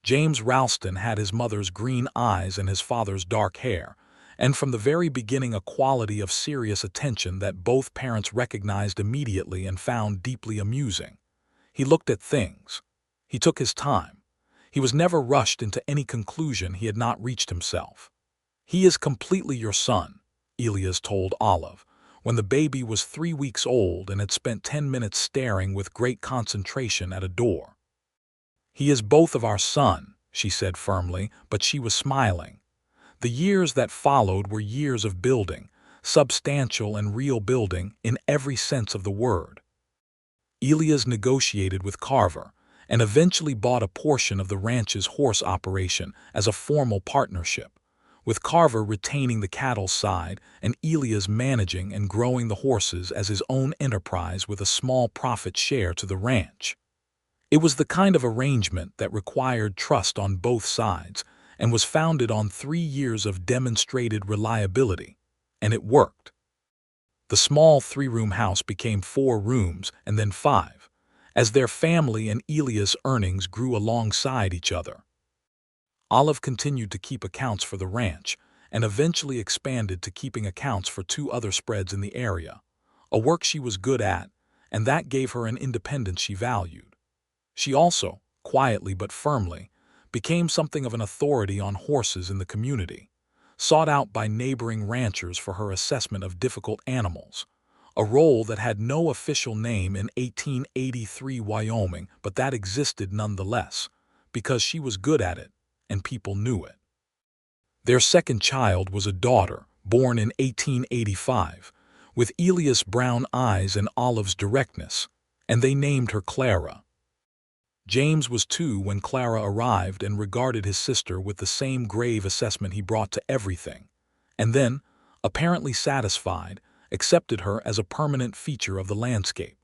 James Ralston had his mother's green eyes and his father's dark hair, and from the very beginning a quality of serious attention that both parents recognized immediately and found deeply amusing. He looked at things. He took his time. He was never rushed into any conclusion he had not reached himself. "He is completely your son," Elias told Olive, when the baby was 3 weeks old and had spent 10 minutes staring with great concentration at a door. "He is both of our son," she said firmly, but she was smiling. The years that followed were years of building, substantial and real building in every sense of the word. Elias negotiated with Carver and eventually bought a portion of the ranch's horse operation as a formal partnership, with Carver retaining the cattle side and Elias managing and growing the horses as his own enterprise with a small profit share to the ranch. It was the kind of arrangement that required trust on both sides and was founded on 3 years of demonstrated reliability, and it worked. The small 3-room house became 4 rooms and then 5, as their family and Elias' earnings grew alongside each other. Olive continued to keep accounts for the ranch and eventually expanded to keeping accounts for 2 other spreads in the area, a work she was good at, and that gave her an independence she valued. She also, quietly but firmly, became something of an authority on horses in the community, sought out by neighboring ranchers for her assessment of difficult animals, a role that had no official name in 1883 Wyoming, but that existed nonetheless, because she was good at it, and people knew it. Their second child was a daughter, born in 1885, with Elias' brown eyes and Olive's directness, and they named her Clara. James was 2 when Clara arrived and regarded his sister with the same grave assessment he brought to everything. And then, apparently satisfied, accepted her as a permanent feature of the landscape.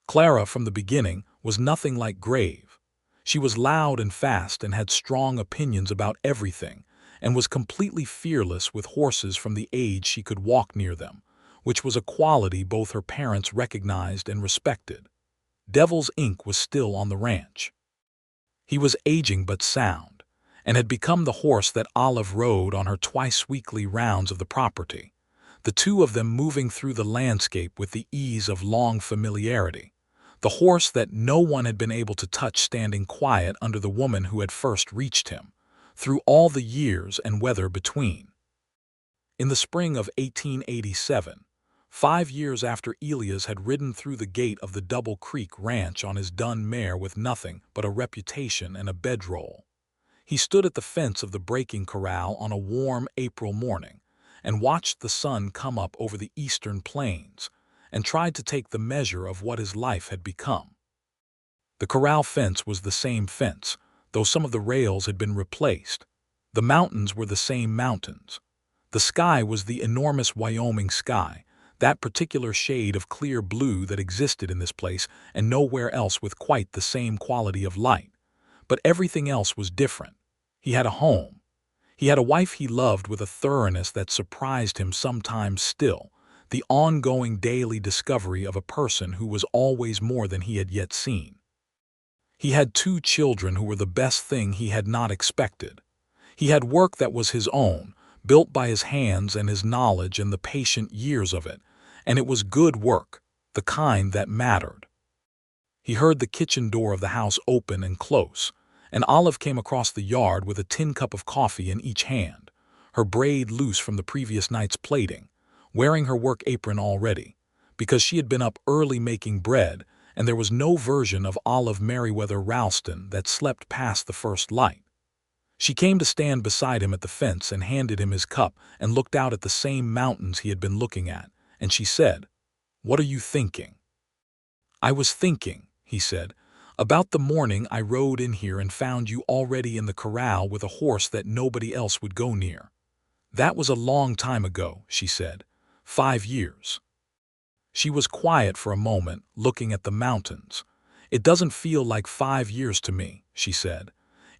Clara, from the beginning, was nothing like grave. She was loud and fast and had strong opinions about everything, and was completely fearless with horses from the age she could walk near them, which was a quality both her parents recognized and respected. Devil's Ink was still on the ranch. He was aging but sound, and had become the horse that Olive rode on her twice-weekly rounds of the property, the two of them moving through the landscape with the ease of long familiarity, the horse that no one had been able to touch standing quiet under the woman who had first reached him, through all the years and weather between. In the spring of 1887, 5 years after Elias had ridden through the gate of the Double Creek Ranch on his dun mare with nothing but a reputation and a bedroll, he stood at the fence of the breaking corral on a warm April morning and watched the sun come up over the eastern plains and tried to take the measure of what his life had become. The corral fence was the same fence, though some of the rails had been replaced. The mountains were the same mountains. The sky was the enormous Wyoming sky, that particular shade of clear blue that existed in this place and nowhere else with quite the same quality of light. But everything else was different. He had a home. He had a wife he loved with a thoroughness that surprised him sometimes still, the ongoing daily discovery of a person who was always more than he had yet seen. He had 2 children who were the best thing he had not expected. He had work that was his own, built by his hands and his knowledge and the patient years of it, and it was good work, the kind that mattered. He heard the kitchen door of the house open and close, and Olive came across the yard with a tin cup of coffee in each hand, her braid loose from the previous night's plaiting, wearing her work apron already, because she had been up early making bread, and there was no version of Olive Merriweather Ralston that slept past the first light. She came to stand beside him at the fence and handed him his cup and looked out at the same mountains he had been looking at, and she said, "What are you thinking?" "I was thinking," he said, "about the morning I rode in here and found you already in the corral with a horse that nobody else would go near." "That was a long time ago," she said. 5 years. She was quiet for a moment, looking at the mountains. "It doesn't feel like 5 years to me," she said.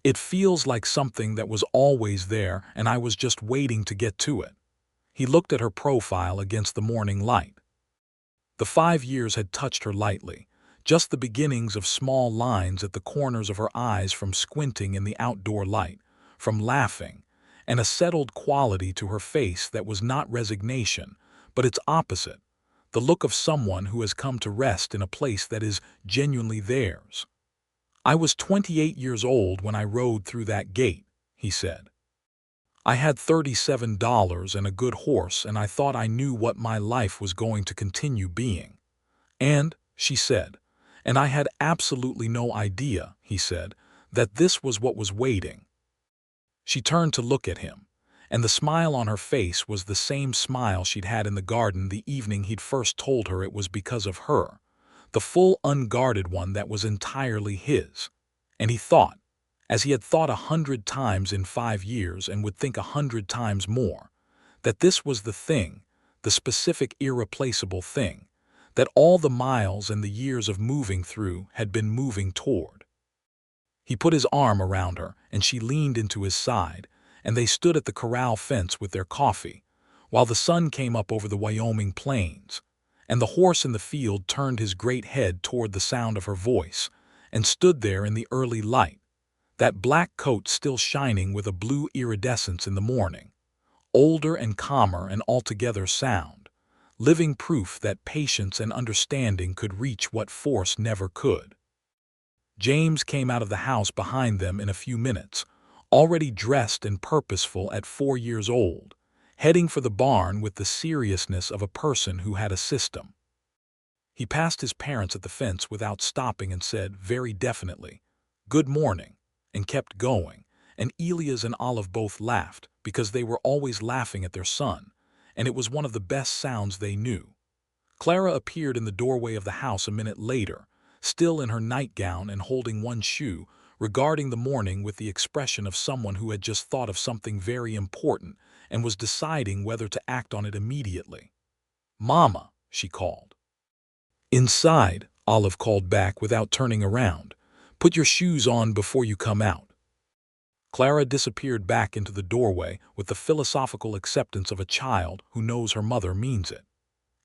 "It feels like something that was always there and I was just waiting to get to it." He looked at her profile against the morning light. The 5 years had touched her lightly, just the beginnings of small lines at the corners of her eyes from squinting in the outdoor light, from laughing, and a settled quality to her face that was not resignation, but its opposite, the look of someone who has come to rest in a place that is genuinely theirs. "I was 28 years old when I rode through that gate," he said. "I had $37 and a good horse, and I thought I knew what my life was going to continue being." "And," she said, "and I had absolutely no idea," he said, "that this was what was waiting." She turned to look at him, and the smile on her face was the same smile she'd had in the garden the evening he'd first told her it was because of her, the full unguarded one that was entirely his. And he thought, as he had thought 100 times in 5 years and would think 100 times more, that this was the thing, the specific irreplaceable thing, that all the miles and the years of moving through had been moving toward. He put his arm around her, and she leaned into his side, and they stood at the corral fence with their coffee, while the sun came up over the Wyoming plains, and the horse in the field turned his great head toward the sound of her voice, and stood there in the early light, that black coat still shining with a blue iridescence in the morning, older and calmer and altogether sound, living proof that patience and understanding could reach what force never could. James came out of the house behind them in a few minutes, already dressed and purposeful at 4 years old, heading for the barn with the seriousness of a person who had a system. He passed his parents at the fence without stopping and said very definitely, "Good morning," and kept going, and Elias and Olive both laughed because they were always laughing at their son, and it was one of the best sounds they knew. Clara appeared in the doorway of the house a minute later, still in her nightgown and holding one shoe, regarding the morning with the expression of someone who had just thought of something very important and was deciding whether to act on it immediately. "Mama," she called. "Inside," Olive called back without turning around. "Put your shoes on before you come out." Clara disappeared back into the doorway with the philosophical acceptance of a child who knows her mother means it.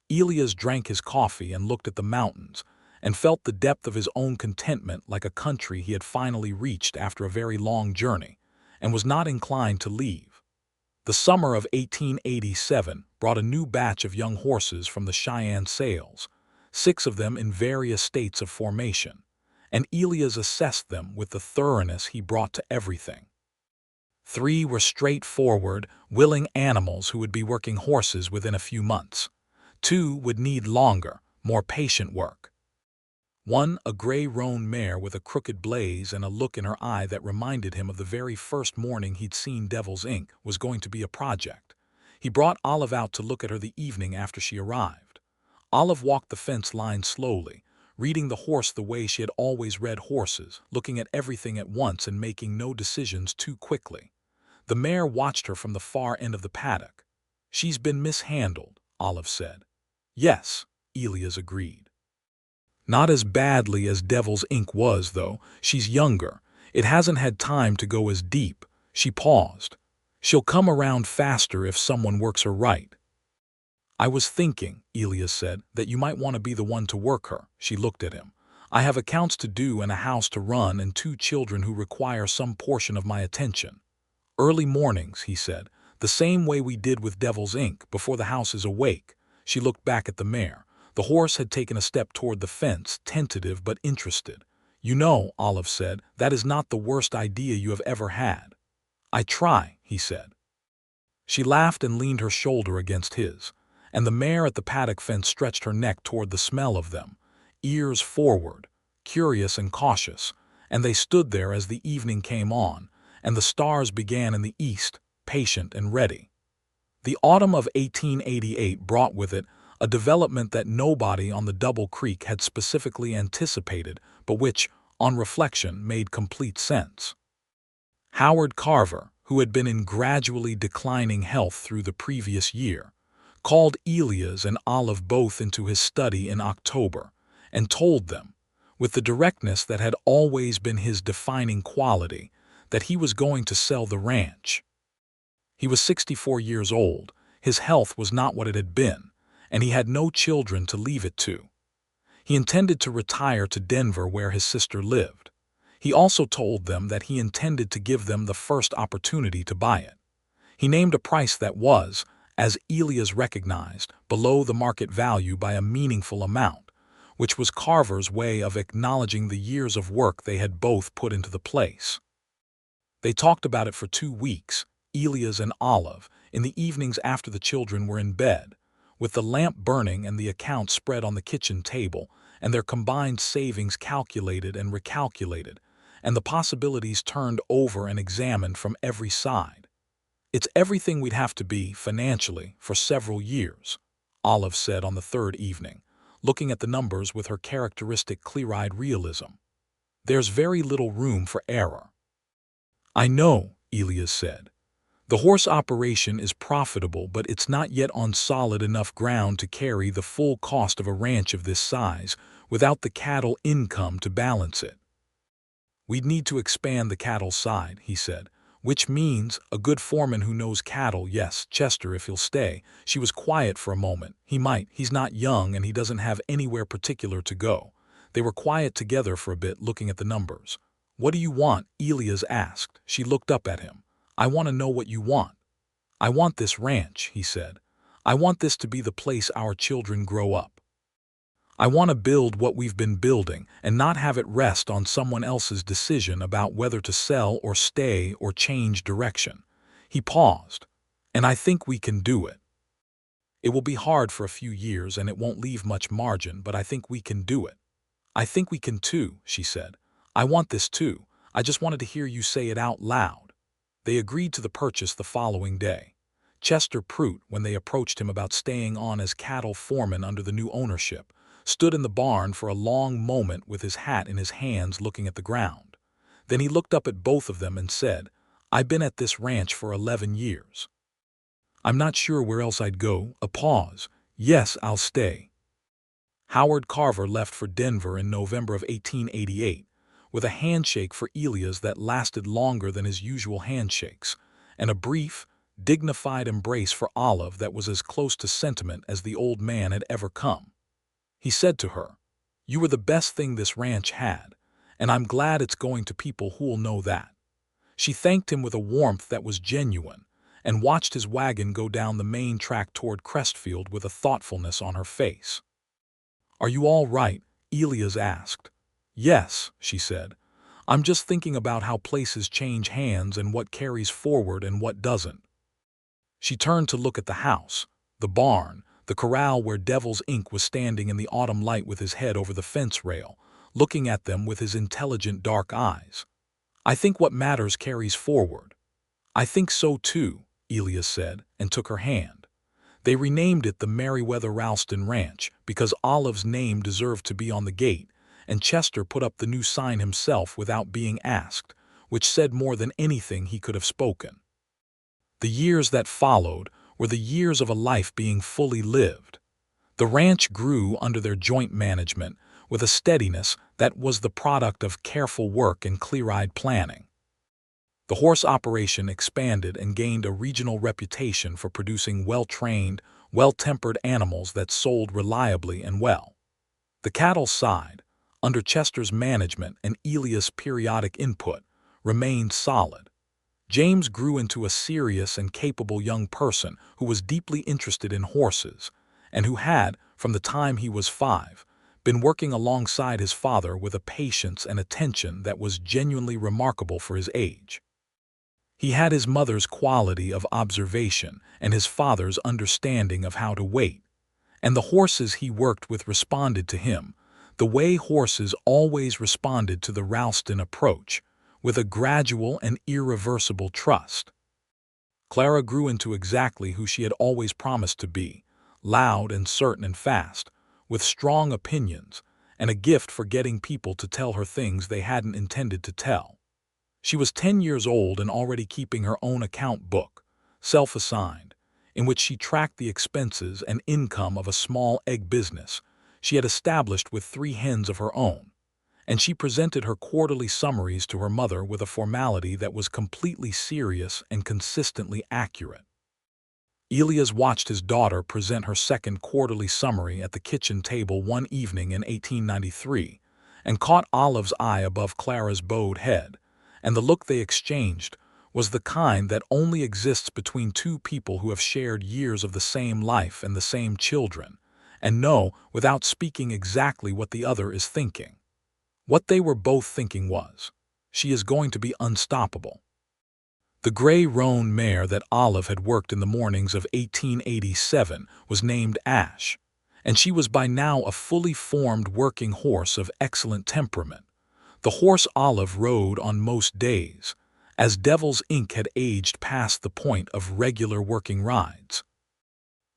Elias drank his coffee and looked at the mountains, and felt the depth of his own contentment like a country he had finally reached after a very long journey, and was not inclined to leave. The summer of 1887 brought a new batch of young horses from the Cheyenne sales, 6 of them in various states of formation, and Elias assessed them with the thoroughness he brought to everything. 3 were straightforward, willing animals who would be working horses within a few months. 2 would need longer, more patient work. 1, a gray roan mare with a crooked blaze and a look in her eye that reminded him of the very first morning he'd seen Devil's Ink, was going to be a project. He brought Olive out to look at her the evening after she arrived. Olive walked the fence line slowly, reading the horse the way she had always read horses, looking at everything at once and making no decisions too quickly. The mare watched her from the far end of the paddock. "She's been mishandled," Olive said. "Yes," Elias agreed. "Not as badly as Devil's Ink was, though. She's younger. It hasn't had time to go as deep." She paused. "She'll come around faster if someone works her right." "I was thinking," Elias said, "that you might want to be the one to work her." She looked at him. "I have accounts to do and a house to run and 2 children who require some portion of my attention." "Early mornings," he said, "the same way we did with Devil's Ink, before the house is awake." She looked back at the mare. The horse had taken a step toward the fence, tentative but interested. "You know," Olive said, "that is not the worst idea you have ever had." "I try," he said. She laughed and leaned her shoulder against his, and the mare at the paddock fence stretched her neck toward the smell of them, ears forward, curious and cautious, and they stood there as the evening came on, and the stars began in the east, patient and ready. The autumn of 1888 brought with it a development that nobody on the Double Creek had specifically anticipated, but which, on reflection, made complete sense. Howard Carver, who had been in gradually declining health through the previous year, called Elias and Olive both into his study in October and told them, with the directness that had always been his defining quality, that he was going to sell the ranch. He was 64 years old, his health was not what it had been, and he had no children to leave it to. He intended to retire to Denver where his sister lived. He also told them that he intended to give them the first opportunity to buy it. He named a price that was, as Elias recognized, below the market value by a meaningful amount, which was Carver's way of acknowledging the years of work they had both put into the place. They talked about it for 2 weeks, Elias and Olive, in the evenings after the children were in bed, with the lamp burning and the account spread on the kitchen table, and their combined savings calculated and recalculated, and the possibilities turned over and examined from every side. "It's everything we'd have to be, financially, for several years," Olive said on the 3rd evening, looking at the numbers with her characteristic clear-eyed realism. "There's very little room for error." "I know," Elias said. "The horse operation is profitable, but it's not yet on solid enough ground to carry the full cost of a ranch of this size without the cattle income to balance it. We'd need to expand the cattle side," he said, "which means a good foreman who knows cattle. Yes, Chester, if he'll stay." She was quiet for a moment. "He might. He's not young and he doesn't have anywhere particular to go." They were quiet together for a bit, looking at the numbers. "What do you want?" Elias asked. She looked up at him. "I want to know what you want." "I want this ranch," he said. "I want this to be the place our children grow up. I want to build what we've been building and not have it rest on someone else's decision about whether to sell or stay or change direction." He paused. "And I think we can do it. It will be hard for a few years and it won't leave much margin, but I think we can do it." "I think we can too," she said. "I want this too. I just wanted to hear you say it out loud." They agreed to the purchase the following day. Chester Prout, when they approached him about staying on as cattle foreman under the new ownership, stood in the barn for a long moment with his hat in his hands looking at the ground. Then he looked up at both of them and said, "I've been at this ranch for 11 years. I'm not sure where else I'd go. A pause. Yes, I'll stay. Howard Carver left for Denver in November of 1888, with a handshake for Elias that lasted longer than his usual handshakes, and a brief, dignified embrace for Olive that was as close to sentiment as the old man had ever come. He said to her, "You were the best thing this ranch had, and I'm glad it's going to people who'll know that." She thanked him with a warmth that was genuine, and watched his wagon go down the main track toward Crestfield with a thoughtfulness on her face. "Are you all right?" Elias asked. "Yes," she said. "I'm just thinking about how places change hands and what carries forward and what doesn't." She turned to look at the house, the barn, the corral where Devil's Ink was standing in the autumn light with his head over the fence rail, looking at them with his intelligent dark eyes. "I think what matters carries forward." "I think so too," Elias said, and took her hand. They renamed it the Merriweather Ralston Ranch because Olive's name deserved to be on the gate, and Chester put up the new sign himself without being asked, which said more than anything he could have spoken. The years that followed were the years of a life being fully lived. The ranch grew under their joint management with a steadiness that was the product of careful work and clear-eyed planning. The horse operation expanded and gained a regional reputation for producing well-trained, well-tempered animals that sold reliably and well. The cattle side, under Chester's management and Elias' periodic input, remained solid. James grew into a serious and capable young person who was deeply interested in horses, and who had, from the time he was 5, been working alongside his father with a patience and attention that was genuinely remarkable for his age. He had his mother's quality of observation and his father's understanding of how to wait, and the horses he worked with responded to him, the way horses always responded to the Ralston approach, with a gradual and irreversible trust. Clara grew into exactly who she had always promised to be, loud and certain and fast, with strong opinions, and a gift for getting people to tell her things they hadn't intended to tell. She was 10 years old and already keeping her own account book, self-assigned, in which she tracked the expenses and income of a small egg business she had established with 3 hens of her own, and she presented her quarterly summaries to her mother with a formality that was completely serious and consistently accurate. Elias watched his daughter present her second quarterly summary at the kitchen table one evening in 1893, and caught Olive's eye above Clara's bowed head, and the look they exchanged was the kind that only exists between two people who have shared years of the same life and the same children, and know without speaking exactly what the other is thinking. What they were both thinking was, "She is going to be unstoppable." The gray roan mare that Olive had worked in the mornings of 1887 was named Ash, and she was by now a fully formed working horse of excellent temperament, the horse Olive rode on most days, as Devil's Ink had aged past the point of regular working rides.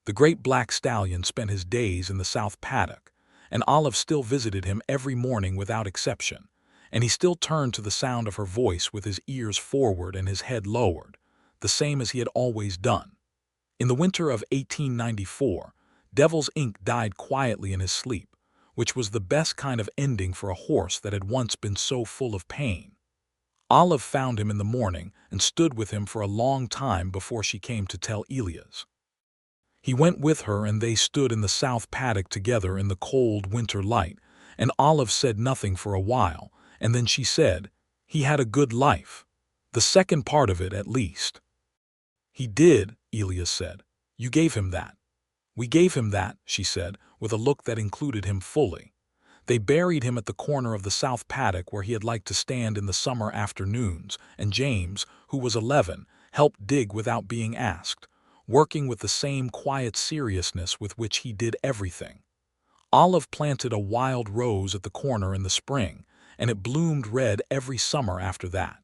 The great black stallion spent his days in the south paddock, and Olive still visited him every morning without exception, and he still turned to the sound of her voice with his ears forward and his head lowered, the same as he had always done. In the winter of 1894, Devil's Ink died quietly in his sleep, which was the best kind of ending for a horse that had once been so full of pain. Olive found him in the morning and stood with him for a long time before she came to tell Elias. He went with her and they stood in the south paddock together in the cold winter light, and Olive said nothing for a while, and then she said, "He had a good life. The second part of it, at least." "He did," Elias said. "You gave him that." "We gave him that," she said, with a look that included him fully. They buried him at the corner of the south paddock where he had liked to stand in the summer afternoons, and James, who was 11, helped dig without being asked, working with the same quiet seriousness with which he did everything. Olive planted a wild rose at the corner in the spring, and it bloomed red every summer after that.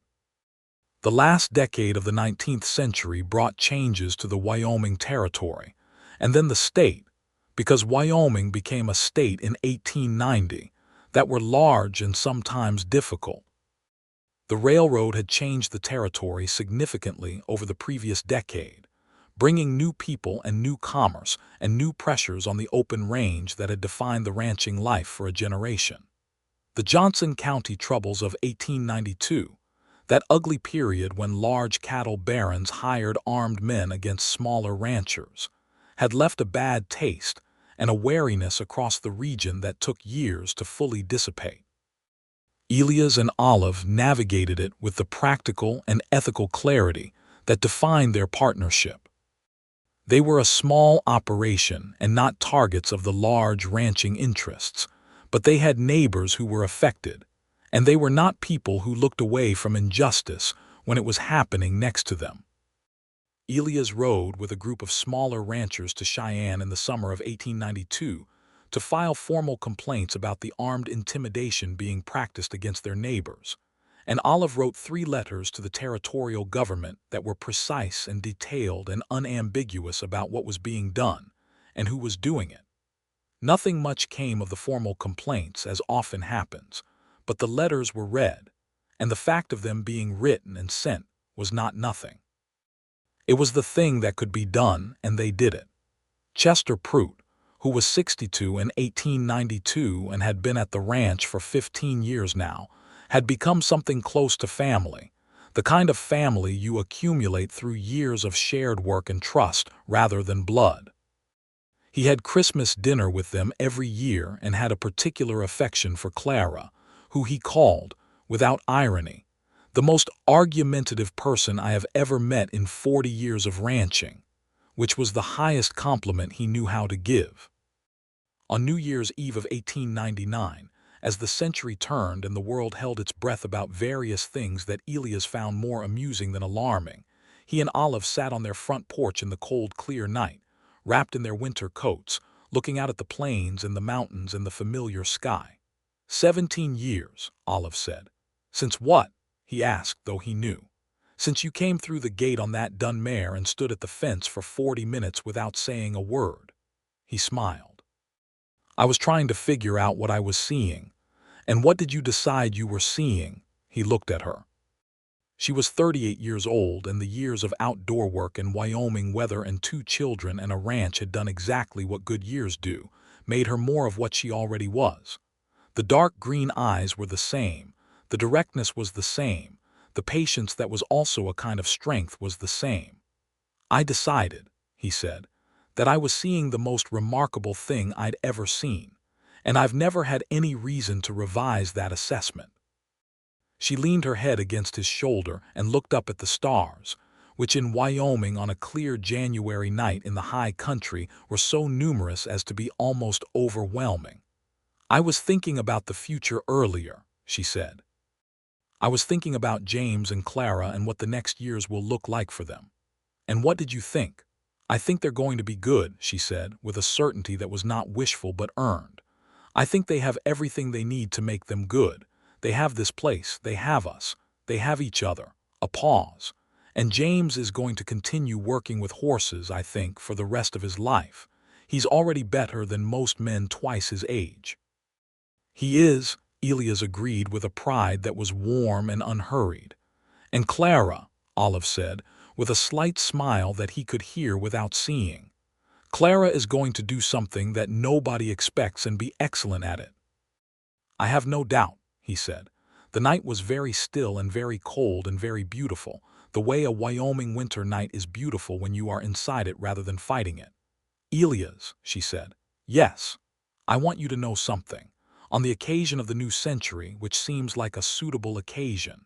The last decade of the 19th century brought changes to the Wyoming territory, and then the state, because Wyoming became a state in 1890, that were large and sometimes difficult. The railroad had changed the territory significantly over the previous decade, bringing new people and new commerce and new pressures on the open range that had defined the ranching life for a generation. The Johnson County troubles of 1892, that ugly period when large cattle barons hired armed men against smaller ranchers, had left a bad taste and a wariness across the region that took years to fully dissipate. Elias and Olive navigated it with the practical and ethical clarity that defined their partnership. They were a small operation and not targets of the large ranching interests, but they had neighbors who were affected, and they were not people who looked away from injustice when it was happening next to them. Elias rode with a group of smaller ranchers to Cheyenne in the summer of 1892 to file formal complaints about the armed intimidation being practiced against their neighbors, and Olive wrote 3 letters to the territorial government that were precise and detailed and unambiguous about what was being done and who was doing it. Nothing much came of the formal complaints, as often happens, but the letters were read, and the fact of them being written and sent was not nothing. It was the thing that could be done, and they did it. Chester Prout, who was 62 in 1892 and had been at the ranch for 15 years now, had become something close to family, the kind of family you accumulate through years of shared work and trust rather than blood. He had Christmas dinner with them every year and had a particular affection for Clara, who he called, without irony, the most argumentative person I have ever met in 40 years of ranching, which was the highest compliment he knew how to give. On New Year's Eve of 1899, as the century turned and the world held its breath about various things that Elias found more amusing than alarming, he and Olive sat on their front porch in the cold, clear night, wrapped in their winter coats, looking out at the plains and the mountains and the familiar sky. 17 years, Olive said. Since what? He asked, though he knew. Since you came through the gate on that dun mare and stood at the fence for 40 minutes without saying a word. He smiled. I was trying to figure out what I was seeing. And what did you decide you were seeing? He looked at her. She was 38 years old, and the years of outdoor work in Wyoming weather and 2 children and a ranch had done exactly what good years do, made her more of what she already was. The dark green eyes were the same, the directness was the same, the patience that was also a kind of strength was the same. I decided, he said, that I was seeing the most remarkable thing I'd ever seen, and I've never had any reason to revise that assessment. She leaned her head against his shoulder and looked up at the stars, which in Wyoming on a clear January night in the high country were so numerous as to be almost overwhelming. I was thinking about the future earlier, she said. I was thinking about James and Clara and what the next years will look like for them. And what did you think? I think they're going to be good, she said, with a certainty that was not wishful but earned. I think they have everything they need to make them good. They have this place, they have us, they have each other. A pause. And James is going to continue working with horses, I think, for the rest of his life. He's already better than most men twice his age. He is, Elias agreed with a pride that was warm and unhurried. And Clara, Olive said, with a slight smile that he could hear without seeing. Clara is going to do something that nobody expects and be excellent at it. I have no doubt, he said. The night was very still and very cold and very beautiful, the way a Wyoming winter night is beautiful when you are inside it rather than fighting it. Elias, she said. Yes. I want you to know something. On the occasion of the new century, which seems like a suitable occasion,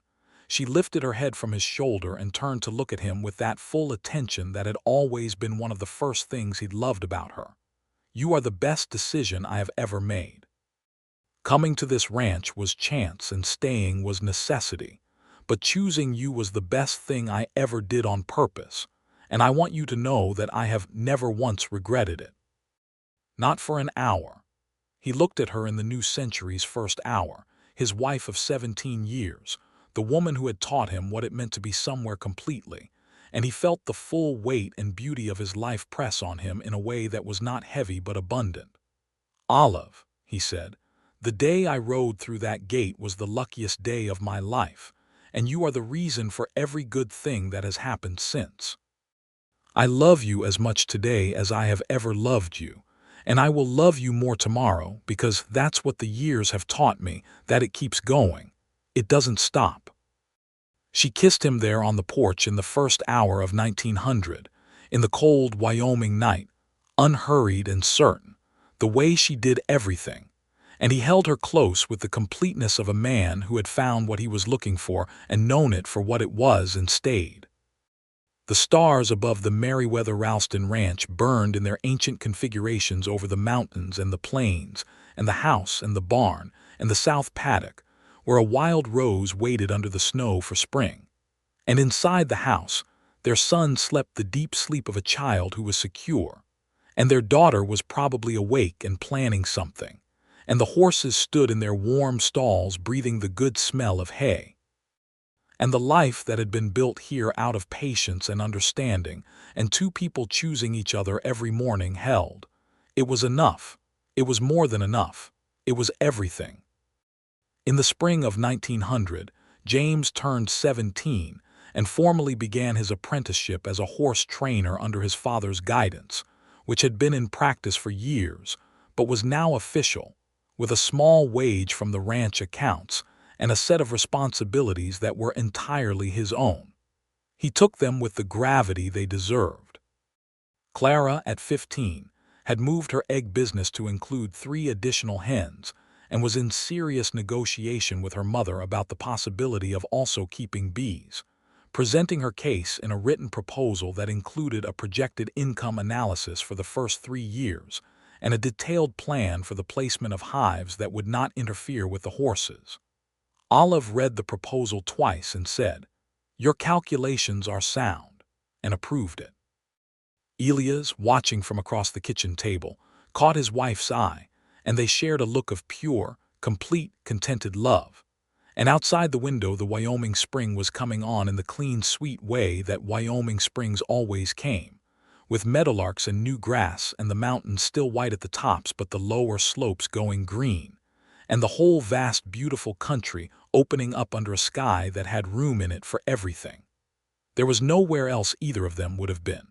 she lifted her head from his shoulder and turned to look at him with that full attention that had always been one of the first things he'd loved about her. You are the best decision I have ever made. Coming to this ranch was chance and staying was necessity, but choosing you was the best thing I ever did on purpose, and I want you to know that I have never once regretted it. Not for an hour. He looked at her in the new century's first hour, his wife of 17 years, the woman who had taught him what it meant to be somewhere completely, and he felt the full weight and beauty of his life press on him in a way that was not heavy but abundant. Olive, he said, the day I rode through that gate was the luckiest day of my life, and you are the reason for every good thing that has happened since. I love you as much today as I have ever loved you, and I will love you more tomorrow because that's what the years have taught me, that it keeps going. It doesn't stop. She kissed him there on the porch in the first hour of 1900, in the cold Wyoming night, unhurried and certain, the way she did everything, and he held her close with the completeness of a man who had found what he was looking for and known it for what it was and stayed. The stars above the Merriweather Ralston ranch burned in their ancient configurations over the mountains and the plains, and the house and the barn, and the south paddock, where a wild rose waited under the snow for spring. And inside the house, their son slept the deep sleep of a child who was secure, and their daughter was probably awake and planning something, and the horses stood in their warm stalls breathing the good smell of hay. And the life that had been built here out of patience and understanding, and two people choosing each other every morning held. It was enough. It was more than enough. It was everything. In the spring of 1900, James turned 17 and formally began his apprenticeship as a horse trainer under his father's guidance, which had been in practice for years, but was now official, with a small wage from the ranch accounts and a set of responsibilities that were entirely his own. He took them with the gravity they deserved. Clara, at 15, had moved her egg business to include 3 additional hens and was in serious negotiation with her mother about the possibility of also keeping bees, presenting her case in a written proposal that included a projected income analysis for the first 3 years and a detailed plan for the placement of hives that would not interfere with the horses. Olive read the proposal twice and said, "Your calculations are sound," and approved it. Elias, watching from across the kitchen table, caught his wife's eye, and they shared a look of pure, complete, contented love. And outside the window the Wyoming spring was coming on in the clean, sweet way that Wyoming springs always came, with meadowlarks and new grass and the mountains still white at the tops but the lower slopes going green, and the whole vast, beautiful country opening up under a sky that had room in it for everything. There was nowhere else either of them would have been.